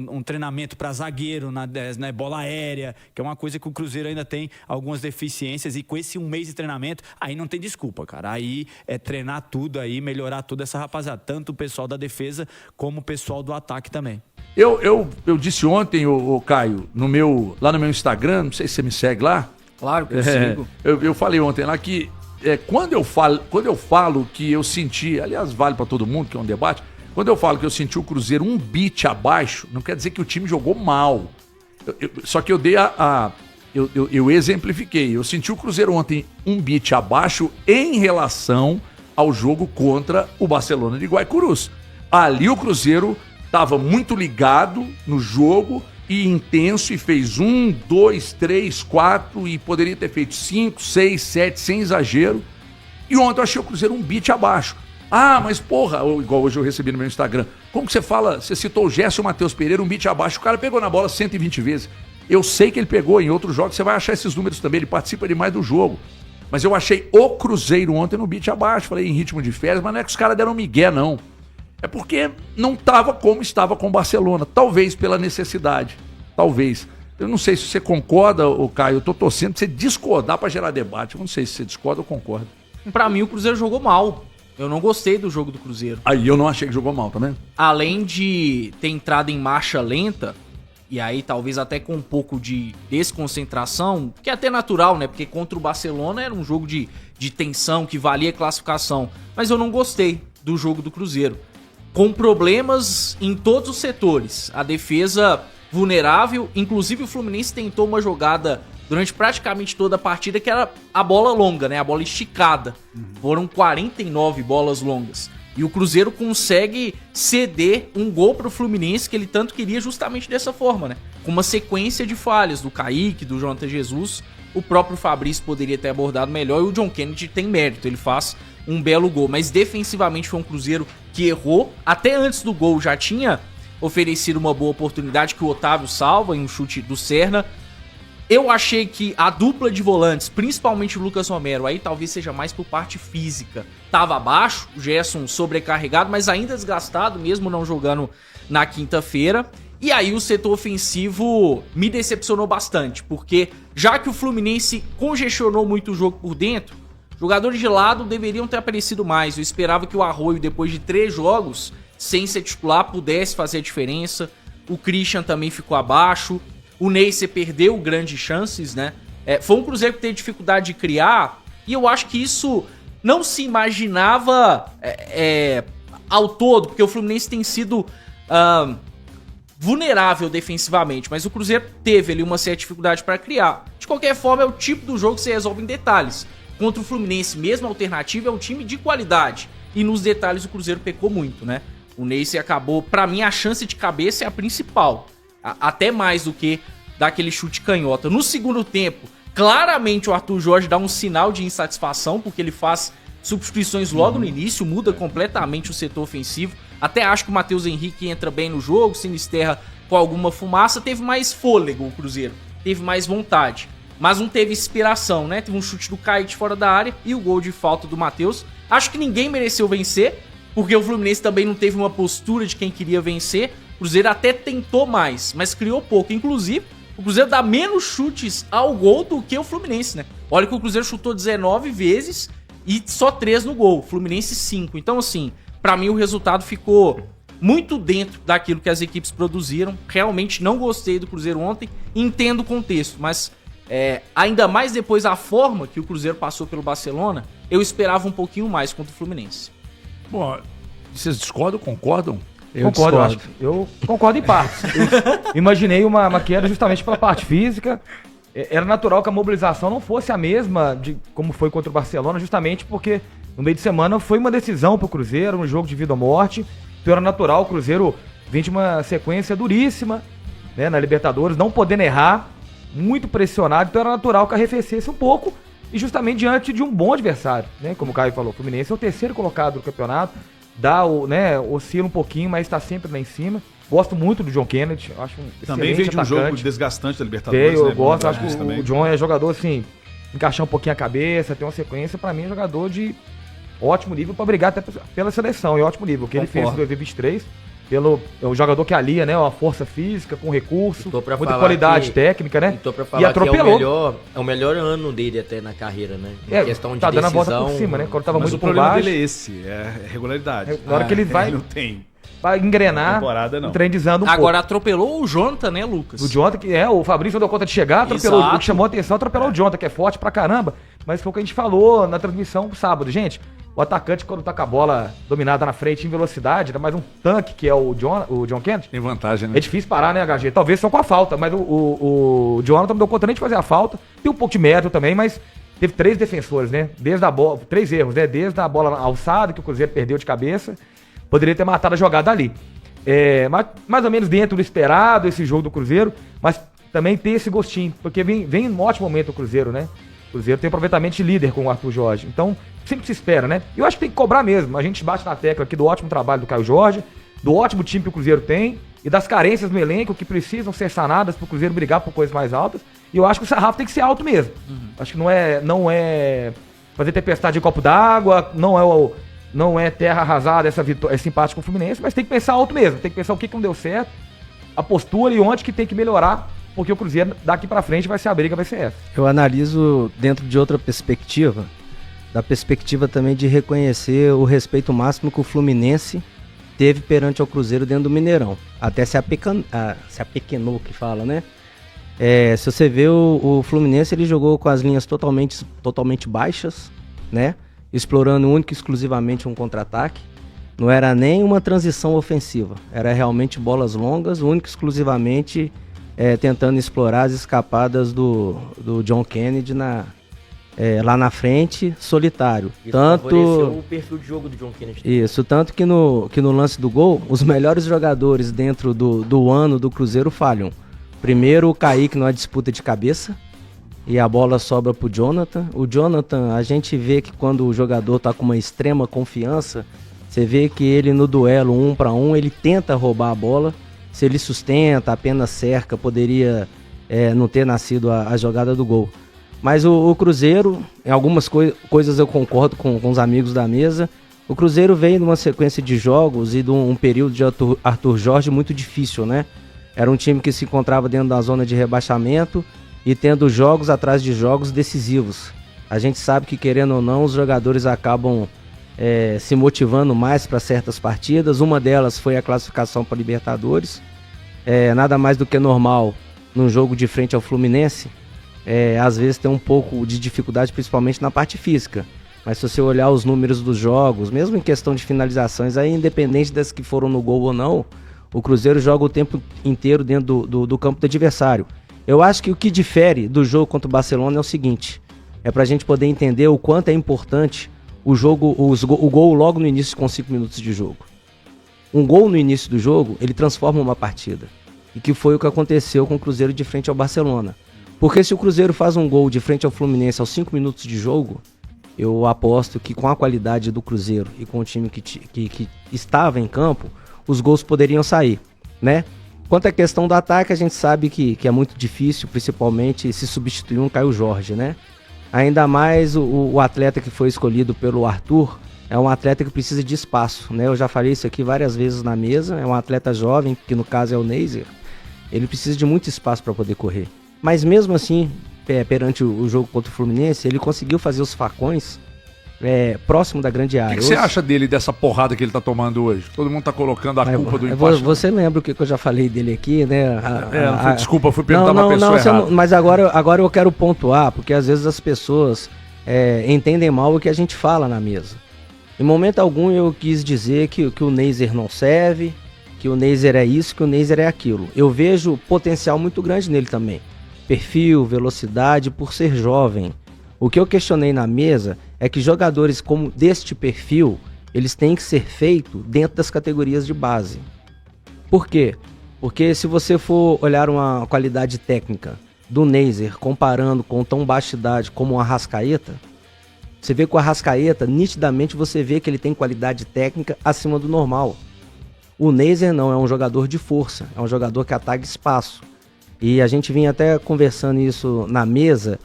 um treinamento para zagueiro, na bola aérea, que é uma coisa que o Cruzeiro ainda tem algumas deficiências, e com esse um mês de treinamento, aí não tem desculpa, cara. Aí é treinar tudo aí, melhorar toda essa rapaziada, tanto o pessoal da defesa como o pessoal do ataque também. Eu disse ontem, o Caio, lá no meu Instagram, não sei se você me segue lá. Claro que eu sigo. Eu falei ontem lá que quando eu falo que eu senti, aliás, vale pra todo mundo, que é um debate, quando eu falo que eu senti o Cruzeiro um beat abaixo, não quer dizer que o time jogou mal. Só que eu dei eu exemplifiquei. Eu senti o Cruzeiro ontem um beat abaixo em relação ao jogo contra o Barcelona de Guaicurus. Ali o Cruzeiro estava muito ligado no jogo e intenso e fez 1, 2, 3, 4 e poderia ter feito 5, 6, 7, sem exagero. E ontem eu achei o Cruzeiro um beat abaixo. Ah, mas porra, igual hoje eu recebi no meu Instagram, como que você fala, você citou o Gerson e o Matheus Pereira, um beat abaixo, o cara pegou na bola 120 vezes. Eu sei que ele pegou em outros jogos, você vai achar esses números também, ele participa demais do jogo. Mas eu achei o Cruzeiro ontem no beat abaixo, falei em ritmo de férias, mas não é que os caras deram migué, não. É porque não estava como estava com o Barcelona, talvez pela necessidade, talvez. Eu não sei se você concorda, Caio, eu tô torcendo pra você discordar pra gerar debate, eu não sei se você discorda ou concorda. Pra mim o Cruzeiro jogou mal. Eu não gostei do jogo do Cruzeiro. Aí eu não achei que jogou mal, tá vendo? Além de ter entrado em marcha lenta, e aí talvez até com um pouco de desconcentração, que é até natural, né? Porque contra o Barcelona era um jogo de tensão, que valia classificação. Mas eu não gostei do jogo do Cruzeiro. Com problemas em todos os setores. A defesa vulnerável, inclusive o Fluminense tentou uma jogada durante praticamente toda a partida, que era a bola longa, né? A bola esticada. Foram 49 bolas longas. E o Cruzeiro consegue ceder um gol pro Fluminense, que ele tanto queria justamente dessa forma, né? Com uma sequência de falhas do Kaique, do Jonathan Jesus. O próprio Fabrício poderia ter abordado melhor e o John Kennedy tem mérito. Ele faz um belo gol. Mas defensivamente foi um Cruzeiro que errou. Até antes do gol já tinha oferecido uma boa oportunidade que o Otávio salva em um chute do Serna. Eu achei que a dupla de volantes, principalmente o Lucas Romero, aí talvez seja mais por parte física, tava abaixo, o Gerson sobrecarregado, mas ainda desgastado, mesmo não jogando na quinta-feira. E aí o setor ofensivo me decepcionou bastante, porque já que o Fluminense congestionou muito o jogo por dentro, jogadores de lado deveriam ter aparecido mais. Eu esperava que o Arroio, depois de 3 jogos sem ser titular, pudesse fazer a diferença. O Christian também ficou abaixo. O Neisser perdeu grandes chances, né? Foi um Cruzeiro que teve dificuldade de criar, e eu acho que isso não se imaginava ao todo, porque o Fluminense tem sido vulnerável defensivamente, mas o Cruzeiro teve ali uma certa dificuldade para criar. De qualquer forma, é o tipo do jogo que você resolve em detalhes. Contra o Fluminense, mesmo alternativo, é um time de qualidade, e nos detalhes o Cruzeiro pecou muito, né? O Neisser acabou, pra mim, a chance de cabeça é a principal. Até mais do que daquele chute canhota. No segundo tempo, claramente o Arthur Jorge dá um sinal de insatisfação, porque ele faz substituições logo no início, muda completamente o setor ofensivo. Até acho que o Matheus Henrique entra bem no jogo, Sinisterra com alguma fumaça, teve mais fôlego o Cruzeiro, teve mais vontade. Mas não teve inspiração, né? Teve um chute do Kaique fora da área e o gol de falta do Matheus. Acho que ninguém mereceu vencer, porque o Fluminense também não teve uma postura de quem queria vencer. O Cruzeiro até tentou mais, mas criou pouco. Inclusive, o Cruzeiro dá menos chutes ao gol do que o Fluminense, né? Olha que o Cruzeiro chutou 19 vezes e só 3 no gol. O Fluminense 5. Então, assim, pra mim o resultado ficou muito dentro daquilo que as equipes produziram. Realmente não gostei do Cruzeiro ontem. Entendo o contexto, mas ainda mais depois da forma que o Cruzeiro passou pelo Barcelona, eu esperava um pouquinho mais contra o Fluminense. Bom, vocês discordam, concordam? Eu concordo, eu concordo em partes. Eu imaginei uma queda justamente pela parte física. Era natural que a mobilização não fosse a mesma de como foi contra o Barcelona, justamente porque no meio de semana foi uma decisão pro Cruzeiro, um jogo de vida ou morte. Então era natural o Cruzeiro vir de uma sequência duríssima, né, na Libertadores, não podendo errar, muito pressionado. Então era natural que arrefecesse um pouco e justamente diante de um bom adversário, né? Como o Caio falou, o Fluminense é o 3º colocado do campeonato. Oscila um pouquinho, mas está sempre lá em cima. Gosto muito do John Kennedy, acho um também veio de um jogo desgastante da Libertadores. Eu gosto, acho que o John é jogador assim, encaixar um pouquinho a cabeça, tem uma sequência, pra mim é jogador de ótimo nível pra brigar até pela seleção, e ótimo nível. O que ele fez em 2023, é um jogador que alia, né, uma força física, com recurso, muita qualidade técnica, né? E atropelou. É o melhor ano dele até na carreira, né? Em questão de tá dando a volta por cima, né? Quando tava muito por baixo. Mas o problema dele é esse, é regularidade. Na hora que ele vai... Ele não tem. Vai engrenar, o trem desanda um pouco. Agora atropelou o Jonathan, né, Lucas? O Jonathan, que o Fabrício não deu conta de chegar, atropelou. O que chamou a atenção, atropelou o Jonathan, que é forte pra caramba. Mas foi o que a gente falou na transmissão sábado. Gente, o atacante, quando tá com a bola dominada na frente em velocidade, ainda mais um tanque, que é o John Kennedy. Tem vantagem, né? É difícil parar, né, HG? Talvez só com a falta, mas o Jonathan não deu conta nem de fazer a falta. Tem um pouco de mérito também, mas teve 3 defensores, né? Desde a bola, 3 erros, né? Desde a bola alçada, que o Cruzeiro perdeu de cabeça, poderia ter matado a jogada ali. Mais ou menos dentro do esperado, esse jogo do Cruzeiro, mas também tem esse gostinho, porque vem um ótimo momento o Cruzeiro, né? O Cruzeiro tem aproveitamento de líder com o Arthur Jorge. Então, sempre se espera, né? E eu acho que tem que cobrar mesmo. A gente bate na tecla aqui do ótimo trabalho do Caio Jorge, do ótimo time que o Cruzeiro tem e das carências no elenco que precisam ser sanadas para o Cruzeiro brigar por coisas mais altas. E eu acho que o sarrafo tem que ser alto mesmo. Acho que não é fazer tempestade em copo d'água, não é terra arrasada esse empate com o Fluminense, mas tem que pensar alto mesmo. Tem que pensar o que não deu certo, a postura e onde que tem que melhorar, porque o Cruzeiro daqui pra frente vai ser a briga, vai ser essa. Eu analiso dentro de outra perspectiva, da perspectiva também de reconhecer o respeito máximo que o Fluminense teve perante ao Cruzeiro dentro do Mineirão. Até se apequenou, que fala, né? Se você vê o Fluminense, ele jogou com as linhas totalmente baixas, né? Explorando único e exclusivamente um contra-ataque. Não era nem uma transição ofensiva, era realmente bolas longas, único e exclusivamente tentando explorar as escapadas do John Kennedy lá na frente, solitário. Isso favoreceu o perfil de jogo do John Kennedy. Isso, tanto que no lance do gol, os melhores jogadores dentro do ano do Cruzeiro falham. Primeiro o Kaique numa disputa de cabeça, e a bola sobra pro Jonathan. O Jonathan, a gente vê que quando o jogador tá com uma extrema confiança, você vê que ele no duelo 1 para 1, ele tenta roubar a bola. Se ele sustenta, apenas cerca, poderia não ter nascido a jogada do gol. Mas o Cruzeiro, em algumas coisas eu concordo com os amigos da mesa. O Cruzeiro veio numa sequência de jogos e de um período de Arthur Jorge muito difícil, né? Era um time que se encontrava dentro da zona de rebaixamento e tendo jogos atrás de jogos decisivos. A gente sabe que, querendo ou não, os jogadores acabam se motivando mais para certas partidas. Uma delas foi a classificação para Libertadores. Nada mais do que normal num jogo de frente ao Fluminense. Às vezes tem um pouco de dificuldade, principalmente na parte física. Mas se você olhar os números dos jogos, mesmo em questão de finalizações, aí, independente das que foram no gol ou não, o Cruzeiro joga o tempo inteiro dentro do campo do adversário. Eu acho que o que difere do jogo contra o Barcelona é o seguinte: é pra gente poder entender o quanto é importante o gol logo no início com 5 minutos de jogo. Um gol no início do jogo, ele transforma uma partida. E que foi o que aconteceu com o Cruzeiro de frente ao Barcelona. Porque se o Cruzeiro faz um gol de frente ao Fluminense aos 5 minutos de jogo, eu aposto que com a qualidade do Cruzeiro e com o time que estava em campo, os gols poderiam sair, né? Quanto à questão do ataque, a gente sabe que é muito difícil, principalmente se substituir um Caio Jorge, né? Ainda mais o atleta que foi escolhido pelo Arthur é um atleta que precisa de espaço, né? Eu já falei isso aqui várias vezes na mesa, é um atleta jovem, que no caso é o Neiser. Ele precisa de muito espaço para poder correr. Mas mesmo assim, perante o jogo contra o Fluminense, ele conseguiu fazer os facões próximo da grande área. O que você acha dele, dessa porrada que ele tá tomando hoje? Todo mundo tá colocando a culpa do empate. Você lembra o que eu já falei dele aqui, né? Desculpa, eu fui perguntar uma pessoa errada. Mas agora eu quero pontuar, porque às vezes as pessoas entendem mal o que a gente fala na mesa. Em momento algum eu quis dizer que o Neiser não serve, que o Neiser é isso, que o Neiser é aquilo. Eu vejo potencial muito grande nele também. Perfil, velocidade, por ser jovem. O que eu questionei na mesa é que jogadores como deste perfil, eles têm que ser feitos dentro das categorias de base. Por quê? Porque se você for olhar uma qualidade técnica do Neiser comparando com tão baixa idade como o Arrascaeta, você vê que o Arrascaeta, nitidamente você vê que ele tem qualidade técnica acima do normal. O Neiser não, é um jogador de força, é um jogador que ataca espaço. E a gente vinha até conversando isso na mesa.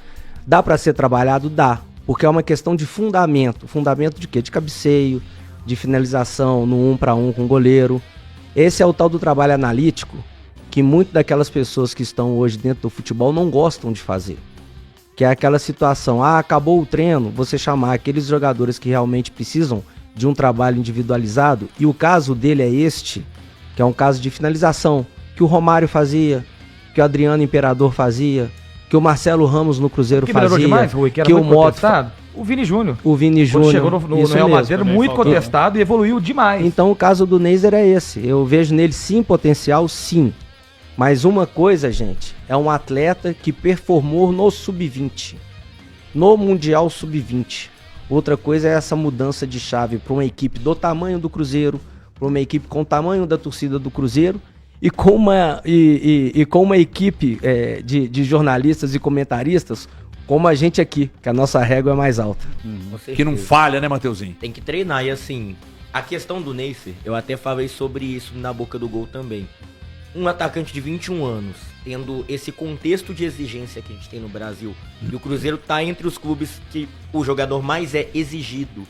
Dá para ser trabalhado? Dá. Porque é uma questão de fundamento. Fundamento de quê? De cabeceio, de finalização no 1 para 1 com o goleiro. Esse é o tal do trabalho analítico que muitas daquelas pessoas que estão hoje dentro do futebol não gostam de fazer. Que é aquela situação, acabou o treino, você chamar aqueles jogadores que realmente precisam de um trabalho individualizado, e o caso dele é este, que é um caso de finalização, que o Romário fazia, que o Adriano Imperador fazia, que o Marcelo Ramos no Cruzeiro fazia, demais, Rui, que o muito Mota... contestado? O Vini Júnior. O Vini Júnior. Chegou no Real Madrid, era muito contestado e evoluiu demais. Então o caso do Neyzer é esse. Eu vejo nele sim potencial, sim. Mas uma coisa, gente, é um atleta que performou no Sub-20. No Mundial Sub-20. Outra coisa é essa mudança de chave para uma equipe do tamanho do Cruzeiro, para uma equipe com o tamanho da torcida do Cruzeiro e com uma equipe de jornalistas e comentaristas como a gente aqui, que a nossa régua é mais alta. Que não falha, né, Mateuzinho? Tem que treinar. E assim, a questão do Neycer, eu até falei sobre isso na boca do gol também. Um atacante de 21 anos, tendo esse contexto de exigência que a gente tem no Brasil, e o Cruzeiro tá entre os clubes que o jogador mais é exigido,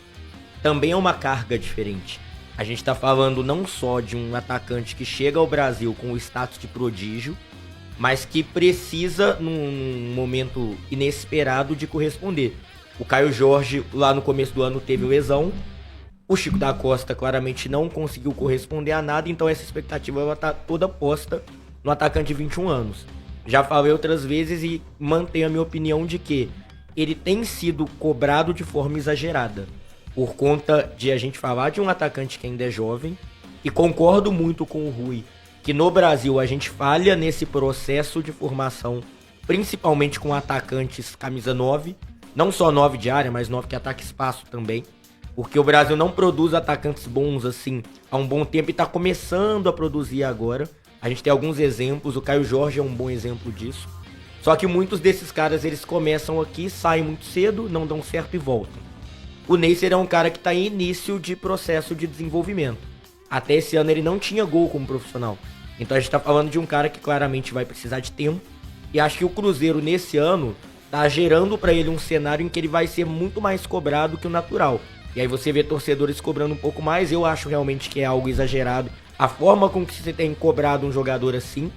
também é uma carga diferente. A gente tá falando não só de um atacante que chega ao Brasil com o status de prodígio, mas que precisa, num momento inesperado, de corresponder. O Caio Jorge, lá no começo do ano, teve lesão. O Chico da Costa claramente não conseguiu corresponder a nada, então essa expectativa ela tá toda posta no atacante de 21 anos. Já falei outras vezes e mantenho a minha opinião de que ele tem sido cobrado de forma exagerada, por conta de a gente falar de um atacante que ainda é jovem, e concordo muito com o Rui, que no Brasil a gente falha nesse processo de formação, principalmente com atacantes camisa 9, não só 9 de área, mas 9 que ataca espaço também, porque o Brasil não produz atacantes bons assim há um bom tempo e está começando a produzir agora. A gente tem alguns exemplos, o Caio Jorge é um bom exemplo disso, só que muitos desses caras eles começam aqui, saem muito cedo, não dão certo e voltam. O Neycer é um cara que está em início de processo de desenvolvimento. Até esse ano ele não tinha gol como profissional. Então a gente tá falando de um cara que claramente vai precisar de tempo. E acho que o Cruzeiro nesse ano tá gerando para ele um cenário em que ele vai ser muito mais cobrado que o natural. E aí você vê torcedores cobrando um pouco mais. Eu acho realmente que é algo exagerado a forma com que você tem cobrado um jogador assim.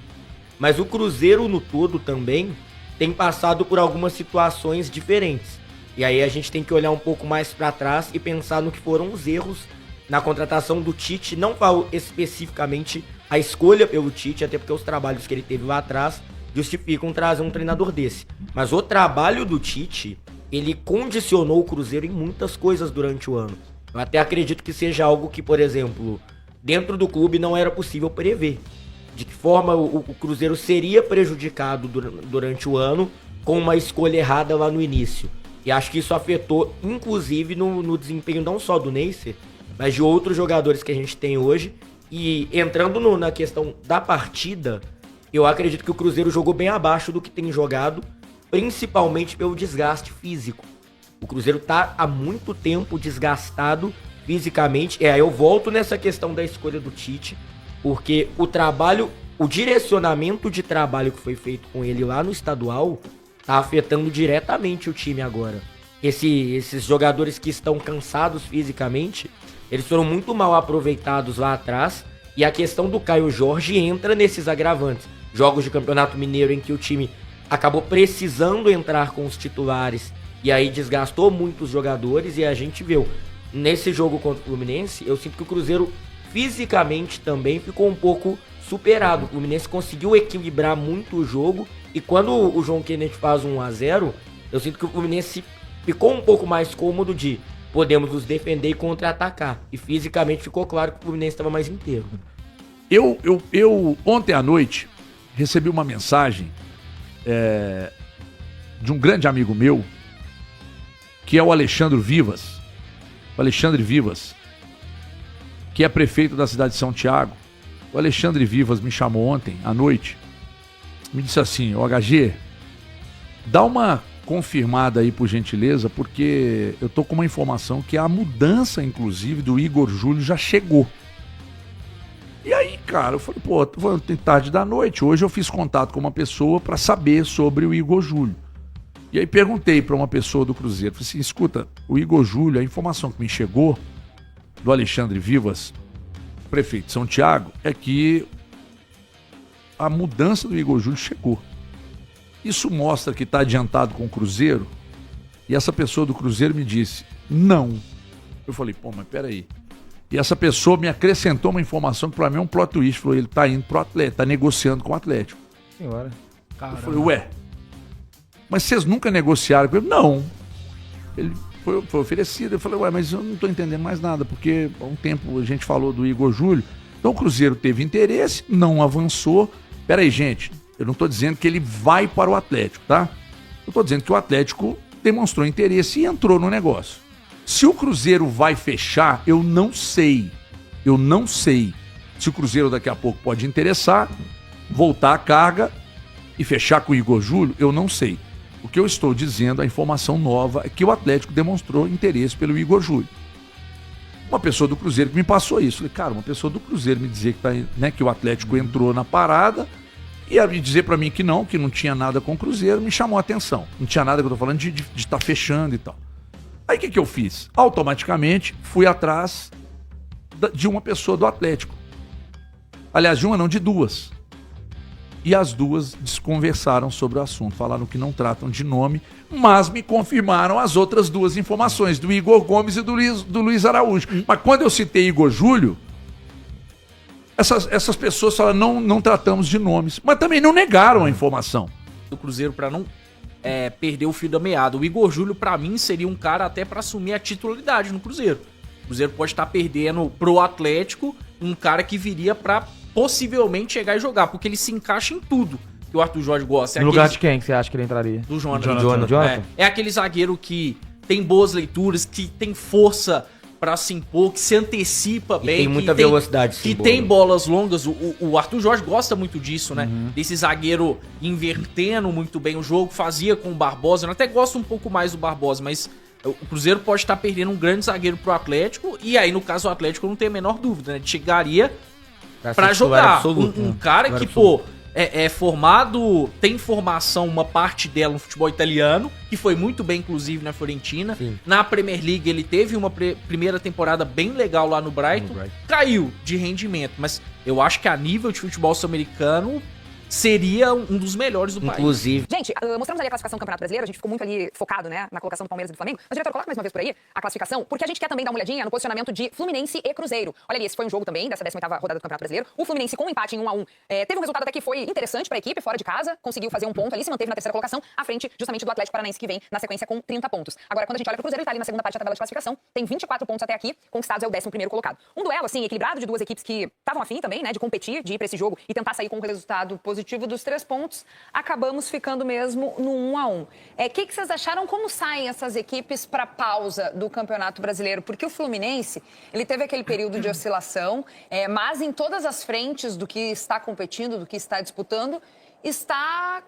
Mas o Cruzeiro no todo também tem passado por algumas situações diferentes. E aí a gente tem que olhar um pouco mais para trás e pensar no que foram os erros na contratação do Tite. Não falo especificamente a escolha pelo Tite, até porque os trabalhos que ele teve lá atrás justificam trazer um treinador desse. Mas o trabalho do Tite, ele condicionou o Cruzeiro em muitas coisas durante o ano. Eu até acredito que seja algo que, por exemplo, dentro do clube não era possível prever. De que forma o Cruzeiro seria prejudicado durante o ano com uma escolha errada lá no início. E acho que isso afetou, inclusive, no desempenho não só do Neycer, mas de outros jogadores que a gente tem hoje. E entrando na questão da partida, eu acredito que o Cruzeiro jogou bem abaixo do que tem jogado, principalmente pelo desgaste físico. O Cruzeiro tá há muito tempo desgastado fisicamente. Eu volto nessa questão da escolha do Tite, porque o direcionamento de trabalho que foi feito com ele lá no estadual tá afetando diretamente o time agora. Esses jogadores que estão cansados fisicamente, eles foram muito mal aproveitados lá atrás, e a questão do Caio Jorge entra nesses agravantes. Jogos de Campeonato Mineiro em que o time acabou precisando entrar com os titulares, e aí desgastou muitos jogadores, e a gente viu. Nesse jogo contra o Fluminense, eu sinto que o Cruzeiro fisicamente também ficou um pouco superado. O Fluminense conseguiu equilibrar muito o jogo, e quando o João Kennedy faz 1-0, eu sinto que o Fluminense ficou um pouco mais cômodo de podemos nos defender e contra-atacar. E fisicamente ficou claro que o Fluminense estava mais inteiro. Eu ontem à noite recebi uma mensagem de um grande amigo meu, que é o Alexandre Vivas. O Alexandre Vivas, que é prefeito da cidade de São Tiago. O Alexandre Vivas me chamou ontem à noite, me disse assim: "Ô HG, dá uma confirmada aí por gentileza, porque eu tô com uma informação que a mudança, inclusive, do Igor Júlio já chegou." E aí, cara, eu falei, pô, tem tarde da noite, hoje eu fiz contato com uma pessoa para saber sobre o Igor Júlio. E aí perguntei para uma pessoa do Cruzeiro, falei assim: "Escuta, o Igor Júlio, a informação que me chegou do Alexandre Vivas, prefeito de São Tiago, é que a mudança do Igor Júlio chegou. Isso mostra que está adiantado com o Cruzeiro?" E essa pessoa do Cruzeiro me disse: "Não." Eu falei, pô, mas peraí. E essa pessoa me acrescentou uma informação que para mim é um plot twist. Falou: ele está indo pro Atlético, está negociando com o Atlético. Senhora. Eu falei, ué. mas vocês nunca negociaram com ele? Não. Ele foi oferecido. Eu falei, ué, mas eu não estou entendendo mais nada, porque há um tempo a gente falou do Igor Júlio. Então o Cruzeiro teve interesse, não avançou. Peraí, gente, eu não estou dizendo que ele vai para o Atlético, tá? Eu estou dizendo que o Atlético demonstrou interesse e entrou no negócio. Se o Cruzeiro vai fechar, eu não sei. Eu não sei se o Cruzeiro daqui a pouco pode interessar, voltar a carga e fechar com o Igor Júlio, eu não sei. O que eu estou dizendo, a informação nova, é que o Atlético demonstrou interesse pelo Igor Júlio. Uma pessoa do Cruzeiro que me passou isso. Falei, cara, uma pessoa do Cruzeiro me dizer que o Atlético entrou na parada e ia me dizer pra mim que não tinha nada com o Cruzeiro, me chamou a atenção. Não tinha nada que eu tô falando de estar fechando e tal. Aí o que eu fiz? Automaticamente fui atrás de uma pessoa do Atlético. Aliás, de uma não, de duas. E as duas desconversaram sobre o assunto, falaram que não tratam de nome, mas me confirmaram as outras duas informações, do Igor Gomes e do Luiz Araújo. Mas quando eu citei Igor Júlio, essas pessoas falaram, não tratamos de nomes, mas também não negaram a informação. Do Cruzeiro para não perder o fio da meada. O Igor Júlio, para mim, seria um cara até para assumir a titularidade no Cruzeiro. O Cruzeiro pode estar perdendo pro Atlético um cara que viria para possivelmente chegar e jogar, porque ele se encaixa em tudo que o Arthur Jorge gosta. No lugar de quem que você acha que ele entraria? Do Jonathan. É aquele zagueiro que tem boas leituras, que tem força pra se impor, que se antecipa bem. Tem muita velocidade. Que tem bolas longas. O Arthur Jorge gosta muito disso, né? Desse zagueiro invertendo muito bem o jogo, fazia com o Barbosa. Eu até gosto um pouco mais do Barbosa, mas o Cruzeiro pode estar perdendo um grande zagueiro pro Atlético, e aí no caso o Atlético não tem a menor dúvida, né? Chegaria pra jogar. Absoluto, um cara que, pô, é formado, tem formação, uma parte dela no futebol italiano, que foi muito bem, inclusive, na Fiorentina. Sim. Na Premier League ele teve uma primeira temporada bem legal lá no Brighton. Caiu de rendimento, mas eu acho que a nível de futebol sul-americano seria um dos melhores do país. Inclusive. Gente, mostramos ali a classificação do Campeonato Brasileiro, a gente ficou muito ali focado, né, na colocação do Palmeiras e do Flamengo. Mas, diretor, coloca mais uma vez por aí a classificação, porque a gente quer também dar uma olhadinha no posicionamento de Fluminense e Cruzeiro. Olha ali, esse foi um jogo também, dessa 18ª rodada do Campeonato Brasileiro. O Fluminense com um empate em 1-1 teve um resultado até que foi interessante pra equipe, fora de casa, conseguiu fazer um ponto ali, se manteve na terceira colocação, à frente justamente do Atlético Paranaense, que vem na sequência com 30 pontos. Agora, quando a gente olha pro Cruzeiro, ele tá ali na segunda parte da tabela de classificação, tem 24 pontos até aqui, conquistados é o 11º colocado. Um duelo, assim, equilibrado de duas equipes que estavam afim também, né, de competir, de ir pra esse jogo e tentar sair com um resultado positivo dos 3 pontos. Acabamos ficando mesmo no 1-1. Que vocês acharam? Como saem essas equipes para pausa do Campeonato Brasileiro? Porque o Fluminense, ele teve aquele período de oscilação, mas em todas as frentes do que está competindo, do que está disputando, está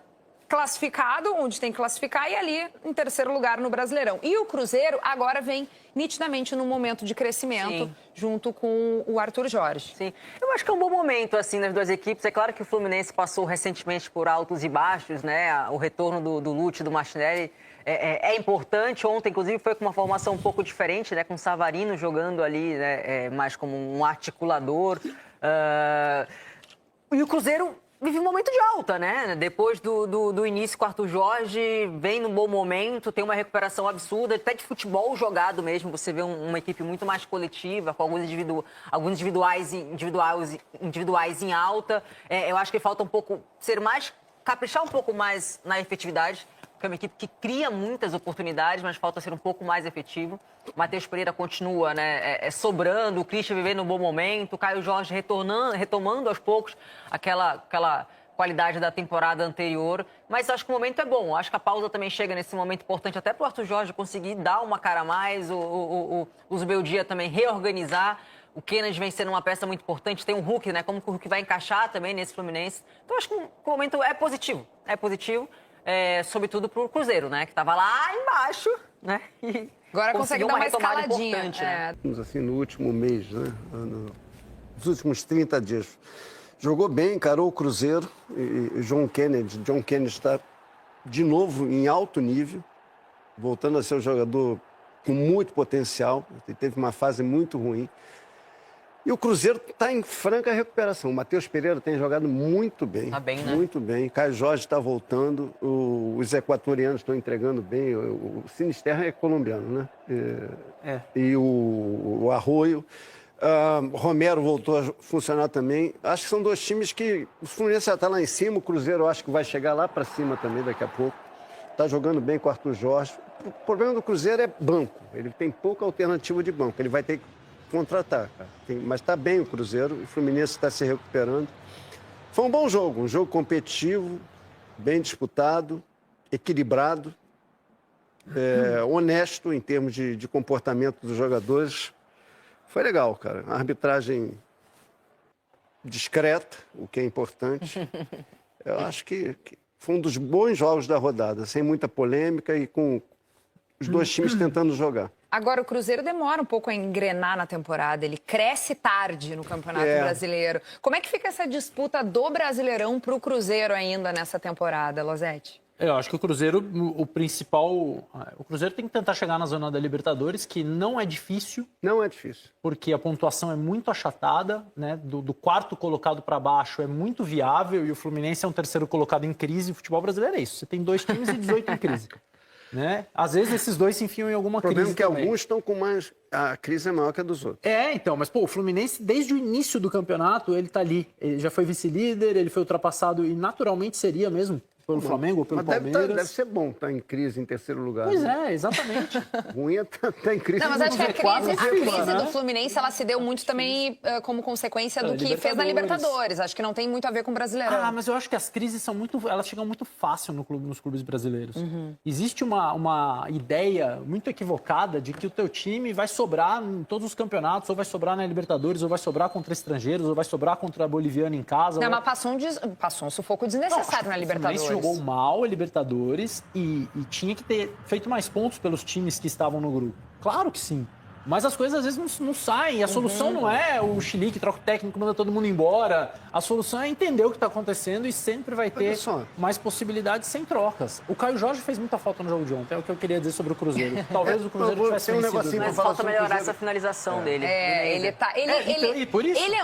classificado, onde tem que classificar, e ali em terceiro lugar no Brasileirão. E o Cruzeiro agora vem nitidamente num momento de crescimento, sim, junto com o Arthur Jorge. Sim, eu acho que é um bom momento, assim, nas duas equipes. É claro que o Fluminense passou recentemente por altos e baixos, né? O retorno do Lute, do Martinelli é importante. Ontem, inclusive, foi com uma formação um pouco diferente, né? Com o Savarino jogando ali, né? Mais como um articulador. E o Cruzeiro vive um momento de alta, né? Depois do início com o Arthur Jorge, vem num bom momento, tem uma recuperação absurda, até de futebol jogado mesmo. Você vê uma equipe muito mais coletiva, com alguns individuais em alta. Eu acho que falta um pouco caprichar um pouco mais na efetividade, porque é uma equipe que cria muitas oportunidades, mas falta ser um pouco mais efetivo. O Matheus Pereira continua, né, sobrando, o Christian vivendo um bom momento, o Caio Jorge retomando aos poucos aquela qualidade da temporada anterior. Mas acho que o momento é bom. Acho que a pausa também chega nesse momento importante até para o Arthur Jorge conseguir dar uma cara a mais, o Zubeldia também reorganizar. O Kennedy vem sendo uma peça muito importante. Tem um Hulk, né? Como que o Hulk vai encaixar também nesse Fluminense. Então acho que o momento é positivo. É positivo, sobretudo para o Cruzeiro, né? Que estava lá embaixo, né? E agora consegue dar uma escaladinha. Né? Assim, no último mês, né? Nos últimos 30 dias. Jogou bem, encarou o Cruzeiro e John Kennedy. John Kennedy está de novo em alto nível, voltando a ser um jogador com muito potencial. Ele teve uma fase muito ruim. E o Cruzeiro está em franca recuperação. O Matheus Pereira tem jogado muito bem. Está bem, né? Muito bem. Caio Jorge está voltando. Os equatorianos estão entregando bem. O Sinisterra é colombiano, né? E o Arroio. Romero voltou a funcionar também. Acho que são dois times que... O Fluminense já está lá em cima. O Cruzeiro eu acho que vai chegar lá para cima também daqui a pouco. Está jogando bem com o Arthur Jorge. O problema do Cruzeiro é banco. Ele tem pouca alternativa de banco. Ele vai ter que contratar, cara. Mas está bem o Cruzeiro. O Fluminense está se recuperando. Foi um bom jogo. Um jogo competitivo, bem disputado, equilibrado, honesto em termos de comportamento dos jogadores. Foi legal, cara. A arbitragem discreta, o que é importante. Eu acho que foi um dos bons jogos da rodada, sem muita polêmica e com os dois times tentando jogar. Agora, o Cruzeiro demora um pouco a engrenar na temporada, ele cresce tarde no Campeonato Brasileiro. Como é que fica essa disputa do Brasileirão para o Cruzeiro ainda nessa temporada, Losetti? Eu acho que o Cruzeiro, o Cruzeiro tem que tentar chegar na zona da Libertadores, que não é difícil. Não é difícil. Porque a pontuação é muito achatada, né? Do quarto colocado para baixo é muito viável e o Fluminense é um terceiro colocado em crise. O futebol brasileiro é isso. Você tem 2 times e 18 em crise. Né? Às vezes esses dois se enfiam em alguma crise. O problema é que também. alguns estão com mais... A crise é maior que a dos outros. Então, mas o Fluminense, desde o início do campeonato, ele tá ali. Ele já foi vice-líder, ele foi ultrapassado e naturalmente seria mesmo pelo Flamengo ou pelo Palmeiras. Deve ser bom estar em crise em terceiro lugar. Pois é, exatamente. Ruim é estar em crise. Não, mas acho que a crise né? do Fluminense ela se deu muito também como consequência do que fez na Libertadores. Acho que não tem muito a ver com o Brasileirão. Mas eu acho que as crises são elas chegam muito fácil nos clubes brasileiros. Existe uma ideia muito equivocada de que o teu time vai sobrar em todos os campeonatos, ou vai sobrar na Libertadores, ou vai sobrar contra estrangeiros, ou vai sobrar contra a Boliviana em casa. Não, mas passou um sufoco desnecessário na Libertadores. Jogou mal a Libertadores e tinha que ter feito mais pontos pelos times que estavam no grupo. Claro que sim. Mas as coisas às vezes não saem. A solução não é o Chile que troca o técnico, manda todo mundo embora. A solução é entender o que está acontecendo e sempre vai ter mais possibilidades sem trocas. O Caio Jorge fez muita falta no jogo de ontem. É o que eu queria dizer sobre o Cruzeiro. Talvez o Cruzeiro tivesse vencido. Mas falta melhorar essa finalização dele. Ele é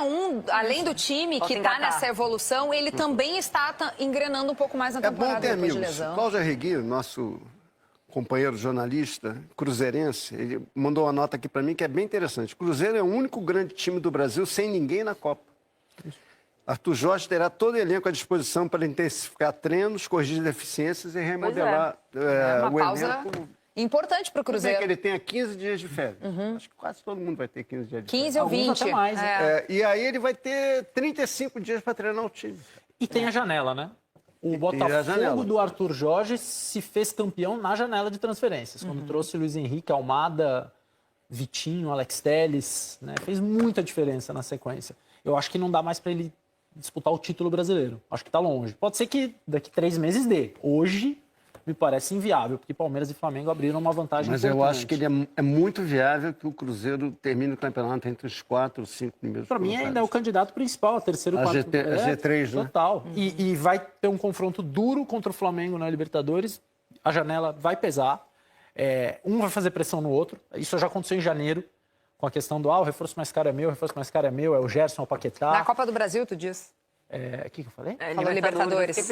além do time que está nessa evolução, ele também está engrenando um pouco mais na temporada depois de lesão. Cláudio Arregui, nosso companheiro jornalista cruzeirense, ele mandou uma nota aqui para mim que é bem interessante. O Cruzeiro é o único grande time do Brasil sem ninguém na Copa. Arthur Jorge terá todo o elenco à disposição para intensificar treinos, corrigir deficiências e remodelar uma pausa importante para o Cruzeiro. Que ele tenha 15 dias de férias. Acho que quase todo mundo vai ter 15 dias de férias. 15 ou 20. Até mais, e aí ele vai ter 35 dias para treinar o time. E tem a janela, né? O Botafogo do Arthur Jorge se fez campeão na janela de transferências. Quando trouxe Luiz Henrique, Almada, Vitinho, Alex Telles, né? Fez muita diferença na sequência. Eu acho que não dá mais para ele disputar o título brasileiro. Acho que está longe. Pode ser que daqui 3 meses dê. Hoje me parece inviável, porque Palmeiras e Flamengo abriram uma vantagem importante. Mas eu acho que ele é muito viável que o Cruzeiro termine o campeonato entre os 4 ou 5 primeiros. Para mim ainda é o candidato principal, a terceiro, quarto. G3, né? Total. E vai ter um confronto duro contra o Flamengo na Libertadores. A janela vai pesar. Um vai fazer pressão no outro. Isso já aconteceu em janeiro, com a questão do o reforço mais caro é meu, o reforço mais caro é meu, é o Gerson, é o Paquetá. Na Copa do Brasil, tu diz? O que eu falei? Falou Libertadores.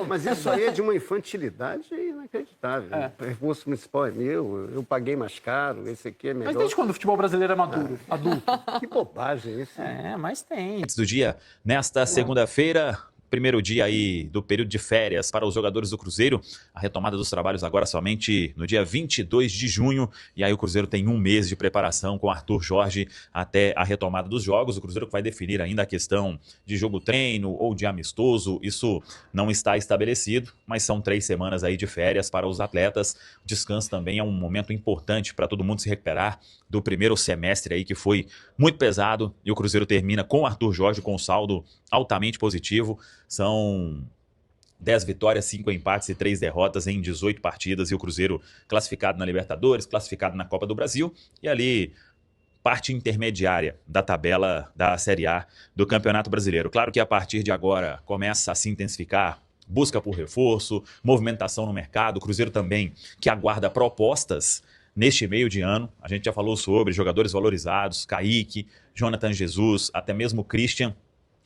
Mas isso aí é de uma infantilidade inacreditável. O recurso municipal é meu, eu paguei mais caro, esse aqui é melhor. Mas desde quando o futebol brasileiro é maduro, adulto? Que bobagem isso. Mas tem. Antes do dia, nesta segunda-feira, primeiro dia aí do período de férias para os jogadores do Cruzeiro. A retomada dos trabalhos agora somente no dia 22 de junho. E aí o Cruzeiro tem 1 mês de preparação com Arthur Jorge até a retomada dos jogos. O Cruzeiro vai definir ainda a questão de jogo-treino ou de amistoso. Isso não está estabelecido, mas são 3 semanas aí de férias para os atletas. O descanso também é um momento importante para todo mundo se recuperar do primeiro semestre aí que foi muito pesado. E o Cruzeiro termina com Arthur Jorge com um saldo altamente positivo. São 10 vitórias, 5 empates e 3 derrotas em 18 partidas. E o Cruzeiro classificado na Libertadores, classificado na Copa do Brasil. E ali, parte intermediária da tabela da Série A do Campeonato Brasileiro. Claro que a partir de agora começa a se intensificar busca por reforço, movimentação no mercado. O Cruzeiro também que aguarda propostas neste meio de ano. A gente já falou sobre jogadores valorizados, Kaique, Jonathan Jesus, até mesmo Christian.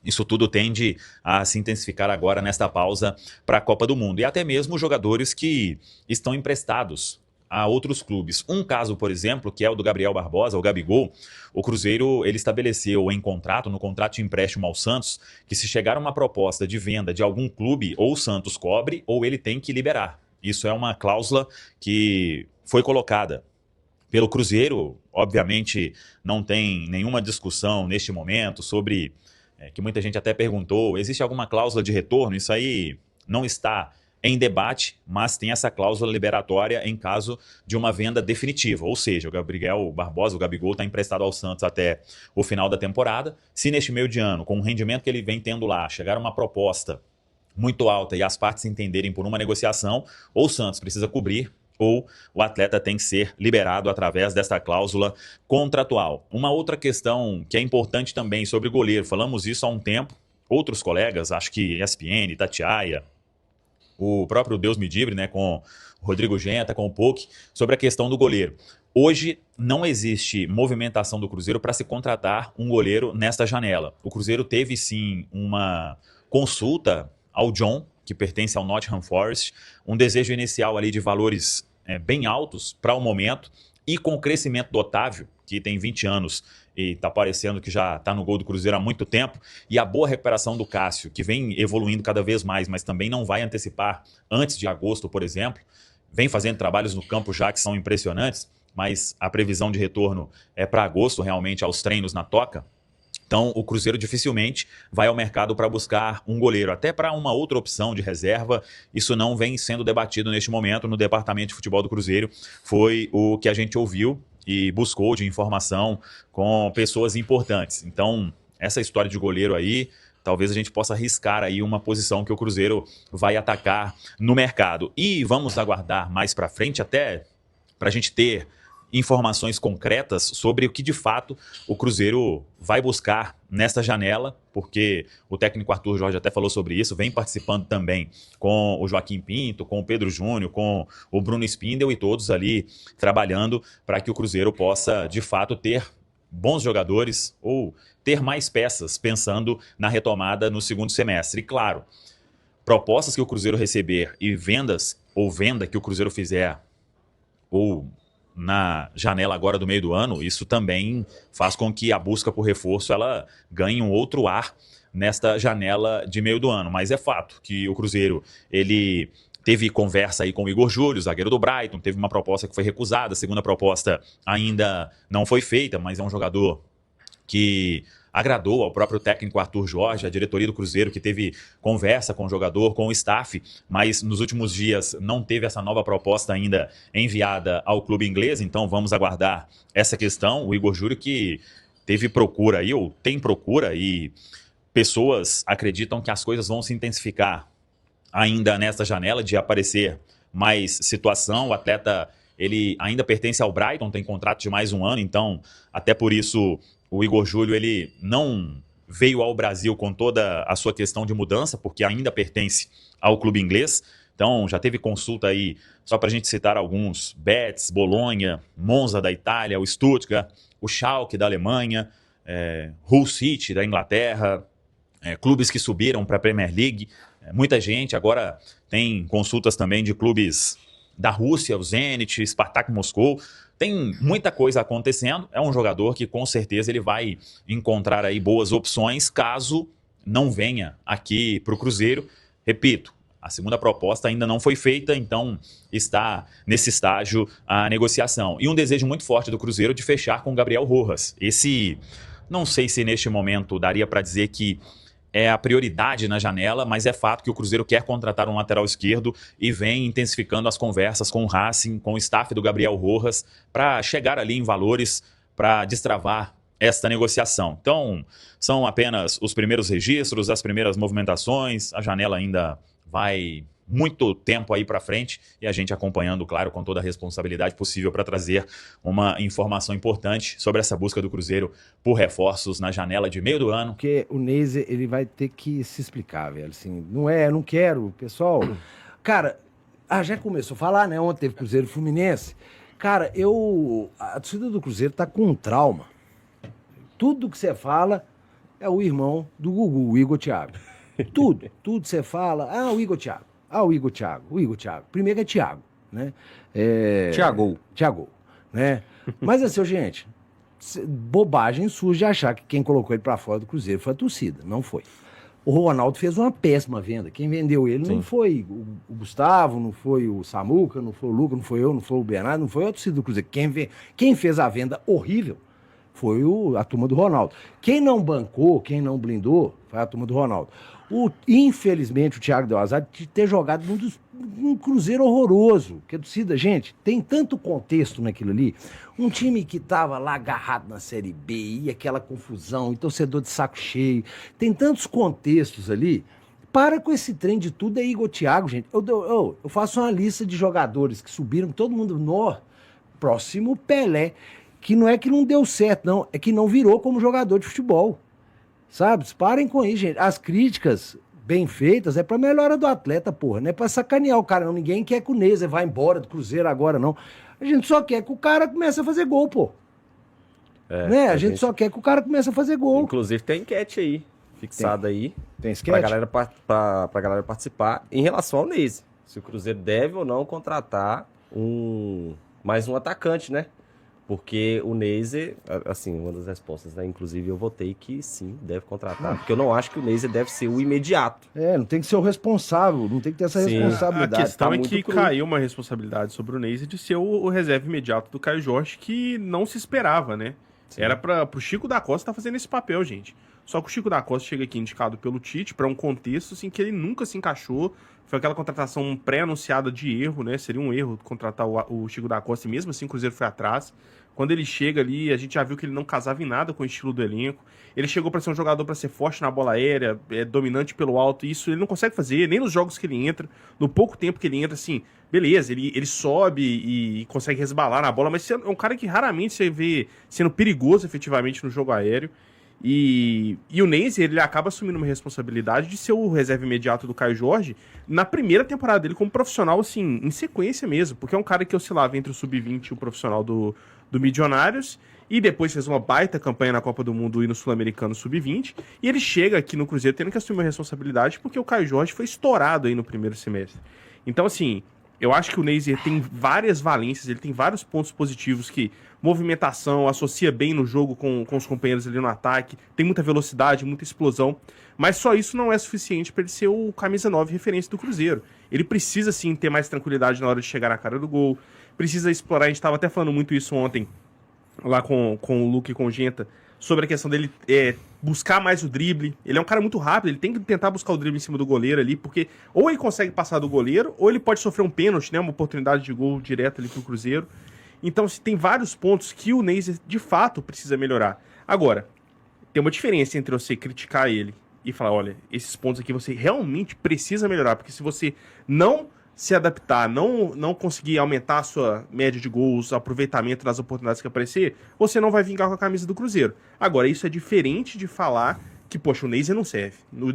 Isso tudo tende a se intensificar agora nesta pausa para a Copa do Mundo. E até mesmo jogadores que estão emprestados a outros clubes. Um caso, por exemplo, que é o do Gabriel Barbosa, o Gabigol. O Cruzeiro ele estabeleceu no contrato de empréstimo ao Santos, que se chegar uma proposta de venda de algum clube, ou o Santos cobre, ou ele tem que liberar. Isso é uma cláusula que foi colocada pelo Cruzeiro. Obviamente não tem nenhuma discussão neste momento sobre, que muita gente até perguntou, existe alguma cláusula de retorno? Isso aí não está em debate, mas tem essa cláusula liberatória em caso de uma venda definitiva. Ou seja, o Gabriel Barbosa, o Gabigol, está emprestado ao Santos até o final da temporada. Se neste meio de ano, com o rendimento que ele vem tendo lá, chegar uma proposta muito alta e as partes se entenderem por uma negociação, ou o Santos precisa cobrir, ou o atleta tem que ser liberado através desta cláusula contratual. Uma outra questão que é importante também sobre o goleiro, falamos isso há um tempo, outros colegas, acho que ESPN, Tatiaia, o próprio Deus me livre, né, com o Rodrigo Genta, com o Poc, sobre a questão do goleiro. Hoje não existe movimentação do Cruzeiro para se contratar um goleiro nesta janela. O Cruzeiro teve sim uma consulta ao John, que pertence ao Nottingham Forest, um desejo inicial ali de valores bem altos para o momento, e com o crescimento do Otávio, que tem 20 anos e está parecendo que já está no gol do Cruzeiro há muito tempo, e a boa recuperação do Cássio, que vem evoluindo cada vez mais, mas também não vai antecipar antes de agosto, por exemplo, vem fazendo trabalhos no campo já que são impressionantes, mas a previsão de retorno é para agosto, realmente, aos treinos na Toca. Então, o Cruzeiro dificilmente vai ao mercado para buscar um goleiro, até para uma outra opção de reserva. Isso não vem sendo debatido neste momento no departamento de futebol do Cruzeiro. Foi o que a gente ouviu e buscou de informação com pessoas importantes. Então, essa história de goleiro aí, talvez a gente possa arriscar aí uma posição que o Cruzeiro vai atacar no mercado. E vamos aguardar mais para frente, até para a gente ter informações concretas sobre o que de fato o Cruzeiro vai buscar nesta janela, porque o técnico Arthur Jorge até falou sobre isso, vem participando também com o Joaquim Pinto, com o Pedro Júnior, com o Bruno Spindel e todos ali trabalhando para que o Cruzeiro possa de fato ter bons jogadores ou ter mais peças pensando na retomada no segundo semestre. E claro, propostas que o Cruzeiro receber e vendas ou venda que o Cruzeiro fizer ou na janela agora do meio do ano, isso também faz com que a busca por reforço ela ganhe um outro ar nesta janela de meio do ano. Mas é fato que o Cruzeiro ele teve conversa aí com o Igor Júlio, zagueiro do Brighton, teve uma proposta que foi recusada, a segunda proposta ainda não foi feita, mas é um jogador que agradou ao próprio técnico Arthur Jorge, a diretoria do Cruzeiro, que teve conversa com o jogador, com o staff, mas nos últimos dias não teve essa nova proposta ainda enviada ao clube inglês, então vamos aguardar essa questão. O Igor Júlio que teve procura aí, ou tem procura, e pessoas acreditam que as coisas vão se intensificar ainda nessa janela de aparecer mais situação. O atleta ele ainda pertence ao Brighton, tem contrato de mais um ano, então até por isso o Igor Júlio ele não veio ao Brasil com toda a sua questão de mudança, porque ainda pertence ao clube inglês. Então já teve consulta aí, só para a gente citar alguns, Betis, Bolonha, Monza da Itália, o Stuttgart, o Schalke da Alemanha, Hull City da Inglaterra, clubes que subiram para a Premier League. Muita gente, agora tem consultas também de clubes da Rússia, o Zenit, Spartak Moscou. Tem muita coisa acontecendo, é um jogador que com certeza ele vai encontrar aí boas opções caso não venha aqui para o Cruzeiro. Repito, a segunda proposta ainda não foi feita, então está nesse estágio a negociação. E um desejo muito forte do Cruzeiro de fechar com o Gabriel Rojas. Esse, não sei se neste momento daria para dizer que é a prioridade na janela, mas é fato que o Cruzeiro quer contratar um lateral esquerdo e vem intensificando as conversas com o Racing, com o staff do Gabriel Rojas, para chegar ali em valores, para destravar esta negociação. Então, são apenas os primeiros registros, as primeiras movimentações, a janela ainda vai muito tempo aí para frente e a gente acompanhando, claro, com toda a responsabilidade possível para trazer uma informação importante sobre essa busca do Cruzeiro por reforços na janela de meio do ano. Porque o Neise, ele vai ter que se explicar, velho, assim, não quero, pessoal. Cara, já começou a falar, né, ontem teve Cruzeiro e Fluminense. Cara, a torcida do Cruzeiro tá com um trauma. Tudo que você fala é o irmão do Gugu, o Igor Thiago. Tudo você fala, o Igor Thiago. O Igor Thiago. Primeiro é Thiago, né? Thiago, né? Mas assim, gente, bobagem surge de achar que quem colocou ele pra fora do Cruzeiro foi a torcida. Não foi. O Ronaldo fez uma péssima venda. Quem vendeu ele não foi o Gustavo, não foi o Samuca, não foi o Lucas, não foi eu, não foi o Bernardo, não foi a torcida do Cruzeiro. Quem fez a venda horrível foi a turma do Ronaldo. Quem não bancou, quem não blindou, foi a turma do Ronaldo. Infelizmente, o Thiago deu azar de ter jogado um Cruzeiro horroroso. Que a torcida, gente, tem tanto contexto naquilo ali. Um time que estava lá agarrado na Série B, e aquela confusão, e torcedor de saco cheio. Tem tantos contextos ali. Para com esse trem de tudo aí, Igor Thiago, gente. Eu faço uma lista de jogadores que subiram, todo mundo próximo Pelé. Que não é que não deu certo, não. É que não virou como jogador de futebol. Sabe? Parem com isso, gente. As críticas bem feitas é pra melhora do atleta, porra. Não é pra sacanear o cara, não. Ninguém quer que o Neiser vá embora do Cruzeiro agora, não. A gente só quer que o cara comece a fazer gol, pô. Né? A gente só quer que o cara comece a fazer gol. Inclusive tem enquete aí, fixada aí. Tem esquete? Pra galera participar em relação ao Neiser. Se o Cruzeiro deve ou não contratar mais um atacante, né? Porque o Neiser, assim, uma das respostas, né? Inclusive eu votei que sim, deve contratar. Porque eu não acho que o Neiser deve ser o imediato. Não tem que ser o responsável, não tem que ter essa responsabilidade. A questão é que caiu uma responsabilidade sobre o Neiser de ser o reserva imediato do Caio Jorge, que não se esperava, né? Sim. Era pro Chico da Costa estar fazendo esse papel, gente. Só que o Chico da Costa chega aqui indicado pelo Tite para um contexto assim, que ele nunca se encaixou. Foi aquela contratação pré-anunciada de erro, né? Seria um erro contratar o Chico da Costa, e mesmo assim o Cruzeiro foi atrás. Quando ele chega ali, a gente já viu que ele não casava em nada com o estilo do elenco. Ele chegou para ser um jogador para ser forte na bola aérea, dominante pelo alto. Isso ele não consegue fazer, nem nos jogos que ele entra. No pouco tempo que ele entra, assim, beleza, ele sobe e consegue resbalar na bola, mas é um cara que raramente você vê sendo perigoso efetivamente no jogo aéreo. E o Neiser, ele acaba assumindo uma responsabilidade de ser o reserva imediato do Caio Jorge na primeira temporada dele como profissional, assim, em sequência mesmo, porque é um cara que oscilava entre o sub-20 e o profissional do Milionários, e depois fez uma baita campanha na Copa do Mundo e no Sul-Americano sub-20, e ele chega aqui no Cruzeiro tendo que assumir uma responsabilidade porque o Caio Jorge foi estourado aí no primeiro semestre. Então, assim, eu acho que o Neiser tem várias valências, ele tem vários pontos positivos que movimentação, associa bem no jogo com os companheiros ali no ataque, tem muita velocidade, muita explosão, mas só isso não é suficiente para ele ser o camisa 9 referência do Cruzeiro. Ele precisa, sim, ter mais tranquilidade na hora de chegar na cara do gol, precisa explorar, a gente estava até falando muito isso ontem, lá com o Luke e com o Genta, sobre a questão dele buscar mais o drible. Ele é um cara muito rápido, ele tem que tentar buscar o drible em cima do goleiro ali, porque ou ele consegue passar do goleiro, ou ele pode sofrer um pênalti, né, uma oportunidade de gol direto ali pro Cruzeiro. Então, tem vários pontos que o Neiser, de fato, precisa melhorar. Agora, tem uma diferença entre você criticar ele e falar, olha, esses pontos aqui você realmente precisa melhorar, porque se você não se adaptar, não conseguir aumentar a sua média de gols, aproveitamento das oportunidades que aparecer, você não vai vingar com a camisa do Cruzeiro. Agora, isso é diferente de falar que, poxa, o Neiser não serve. O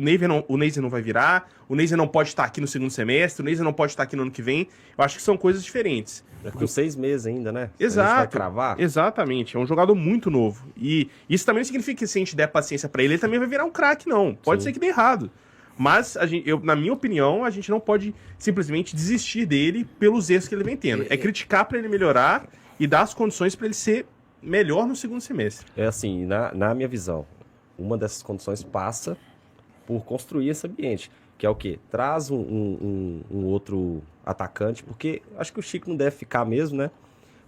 Neiser não vai virar, o Neiser não pode estar aqui no segundo semestre, o Neiser não pode estar aqui no ano que vem. Eu acho que são coisas diferentes. Com 6 meses ainda, né? Exato. Vai cravar. Exatamente. É um jogador muito novo. E isso também não significa que se a gente der paciência pra ele, ele também vai virar um craque, não. Pode ser que dê errado. Mas, na minha opinião, a gente não pode simplesmente desistir dele pelos erros que ele vem tendo. É criticar pra ele melhorar e dar as condições pra ele ser melhor no segundo semestre. É assim, na minha visão, uma dessas condições passa por construir esse ambiente. Que é o quê? Traz um outro atacante, porque acho que o Chico não deve ficar mesmo, né?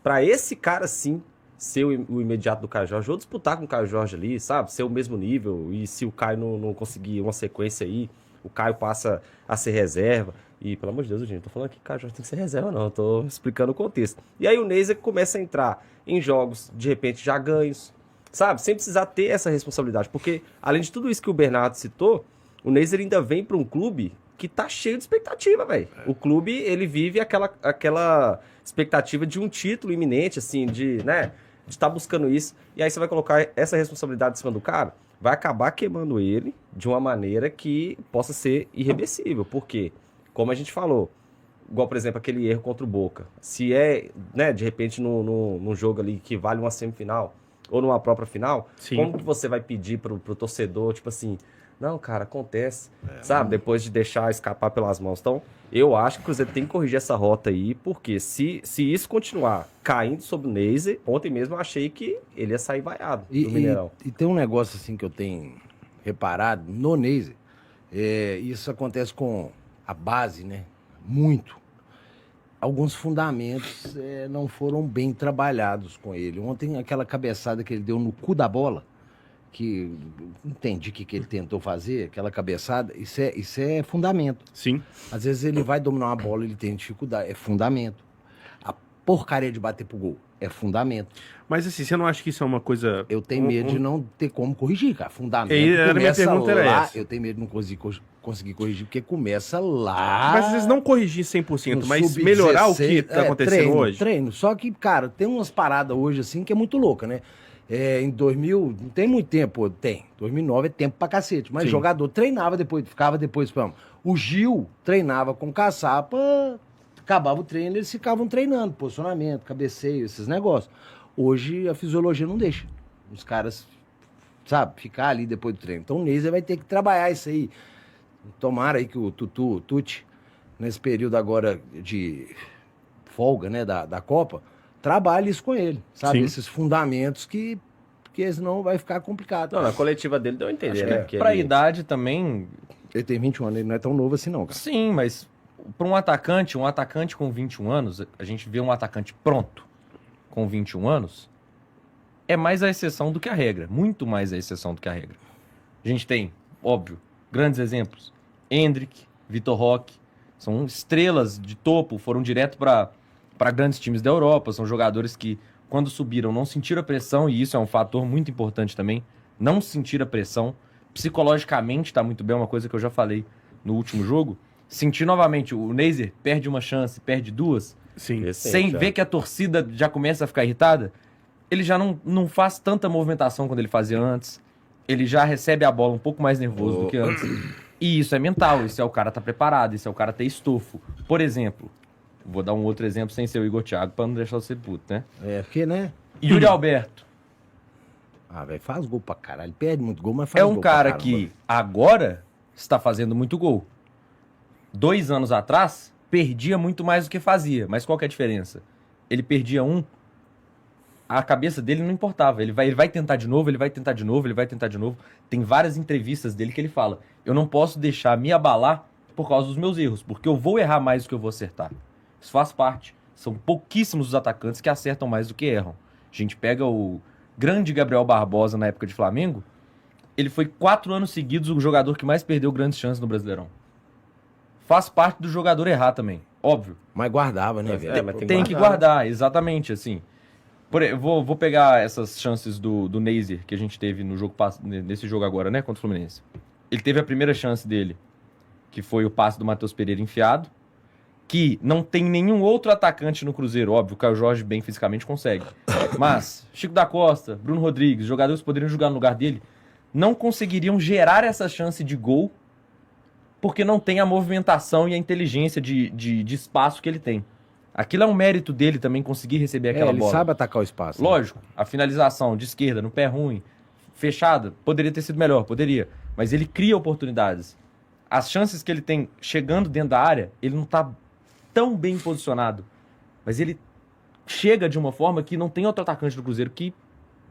Pra esse cara, sim, ser o imediato do Caio Jorge, ou disputar com o Caio Jorge ali, sabe? Ser o mesmo nível, e se o Caio não conseguir uma sequência aí, o Caio passa a ser reserva. E, pelo amor de Deus, gente, não tô falando que o Caio Jorge tem que ser reserva, não. Eu tô explicando o contexto. E aí o Neiser começa a entrar em jogos, de repente, já ganhos, sabe? Sem precisar ter essa responsabilidade. Porque, além de tudo isso que o Bernardo citou, o Neiser ainda vem para um clube que tá cheio de expectativa, velho. O clube, ele vive aquela expectativa de um título iminente, assim, de estar buscando isso. E aí você vai colocar essa responsabilidade em cima do cara, vai acabar queimando ele de uma maneira que possa ser irreversível. Por quê? Como a gente falou, igual, por exemplo, aquele erro contra o Boca. Se de repente, num jogo ali que vale uma semifinal, ou numa própria final, sim, como que você vai pedir pro torcedor, tipo assim, não, cara, acontece, sabe? Depois de deixar escapar pelas mãos. Então, eu acho que o Cruzeiro tem que corrigir essa rota aí, porque se isso continuar caindo sobre o Neiser, ontem mesmo eu achei que ele ia sair vaiado do Mineirão. E tem um negócio assim que eu tenho reparado no Neiser, Isso acontece com a base, né? Muito. Alguns fundamentos não foram bem trabalhados com ele. Ontem, aquela cabeçada que ele deu no cu da bola, que não entendi o que ele tentou fazer, aquela cabeçada, isso é fundamento. Sim. Às vezes ele vai dominar uma bola, ele tem dificuldade, é fundamento. A porcaria de bater pro gol é fundamento. Mas assim, você não acha que isso é uma coisa... Eu tenho medo de não ter como corrigir, cara. Fundamento minha pergunta era essa. Eu tenho medo de não conseguir corrigir, porque começa lá... Mas às vezes não corrigir 100%, mas melhorar o que tá acontecendo hoje. Treino. Só que, cara, tem umas paradas hoje assim que é muito louca, né? Em 2000, não tem muito tempo, tem. 2009 é tempo pra cacete. Mas jogador treinava depois, ficava depois, vamos. O Gil treinava com caçapa, acabava o treino, eles ficavam treinando, posicionamento, cabeceio, esses negócios. Hoje a fisiologia não deixa os caras, sabe, ficar ali depois do treino. Então o Neiser vai ter que trabalhar isso aí. Tomara aí que o Tuti, nesse período agora de folga, né, da Copa, trabalhe isso com ele, sabe? Sim. Esses fundamentos que senão vai ficar complicado. Não, na coletiva dele deu a entender, né? Pra idade também... Ele tem 21 anos, ele não é tão novo assim não, cara. Sim, mas para um atacante com 21 anos, a gente vê um atacante pronto com 21 anos, é mais a exceção do que a regra. Muito mais a exceção do que a regra. A gente tem, óbvio, grandes exemplos. Endrick, Vitor Roque, são estrelas de topo, foram direto para grandes times da Europa, são jogadores que, quando subiram, não sentiram a pressão, e isso é um fator muito importante também, não sentir a pressão. Psicologicamente está muito bem, uma coisa que eu já falei no último jogo. Sentir novamente, o Neiser perde uma chance, perde duas, sem ver que a torcida já começa a ficar irritada, ele já não faz tanta movimentação quando ele fazia antes, ele já recebe a bola um pouco mais nervoso do que antes. E isso é mental, isso é o cara estar preparado, isso é o cara ter estofo. Por exemplo, vou dar um outro exemplo sem ser o Igor Thiago, para não deixar você puto, né? Porque, né? Yuri Alberto. Velho, faz gol pra caralho. Perde muito gol, mas faz gol É um cara que agora está fazendo muito gol. 2 anos atrás, perdia muito mais do que fazia. Mas qual que é a diferença? Ele perdia a cabeça dele não importava. Ele vai tentar de novo, ele vai tentar de novo, ele vai tentar de novo. Tem várias entrevistas dele que ele fala: eu não posso deixar me abalar por causa dos meus erros, porque eu vou errar mais do que eu vou acertar. Isso faz parte. São pouquíssimos os atacantes que acertam mais do que erram. A gente pega o grande Gabriel Barbosa na época de Flamengo, ele foi 4 anos seguidos o jogador que mais perdeu grandes chances no Brasileirão. Faz parte do jogador errar também, óbvio. Mas guardava, né, velho? Tem que guardar, exatamente, assim. Vou pegar essas chances do Neiser que a gente teve nesse jogo agora, né, contra o Fluminense. Ele teve a primeira chance dele, que foi o passe do Matheus Pereira enfiado, que não tem nenhum outro atacante no Cruzeiro, óbvio, o Caio Jorge bem fisicamente consegue. Mas Chico da Costa, Bruno Rodrigues, jogadores que poderiam jogar no lugar dele, não conseguiriam gerar essa chance de gol porque não tem a movimentação e a inteligência de espaço que ele tem. Aquilo é um mérito dele também, conseguir receber aquela bola. Ele sabe atacar o espaço. Lógico, a finalização de esquerda, no pé ruim, fechada, poderia ter sido melhor, poderia. Mas ele cria oportunidades. As chances que ele tem chegando dentro da área, ele não tá tão bem posicionado. Mas ele chega de uma forma que não tem outro atacante do Cruzeiro que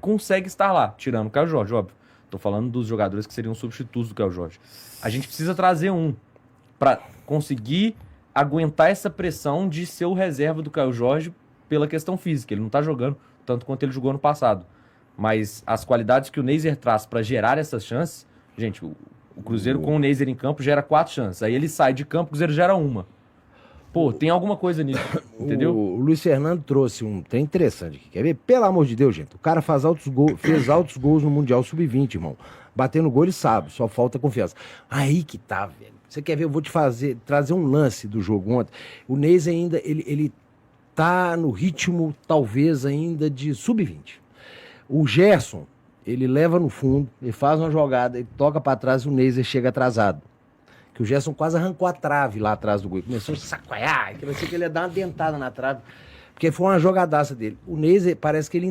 consegue estar lá, tirando o Caio Jorge, óbvio. Tô falando dos jogadores que seriam substitutos do Caio Jorge. A gente precisa trazer um para conseguir aguentar essa pressão de ser o reserva do Caio Jorge pela questão física. Ele não tá jogando tanto quanto ele jogou no passado. Mas as qualidades que o Neiser traz para gerar essas chances... Gente, o Cruzeiro com o Neiser em campo gera 4 chances. Aí ele sai de campo, o Cruzeiro gera 1. Pô, tem alguma coisa nisso, entendeu? O Luiz Fernando trouxe um trem interessante aqui. Quer ver? Pelo amor de Deus, gente. O cara fez altos gols no Mundial Sub-20, irmão. Batendo gol ele sabe, só falta confiança. Aí que tá, velho. Você quer ver? Eu vou te trazer um lance do jogo ontem. O Neiser ainda, ele tá no ritmo, talvez, ainda de Sub-20. O Gerson, ele leva no fundo, ele faz uma jogada, ele toca pra trás e o Neiser chega atrasado. Que o Gerson quase arrancou a trave lá atrás do gol. Começou a sacoiar, que vai ser que ele ia dar uma dentada na trave. Porque foi uma jogadaça dele. O Neiser parece que ele ainda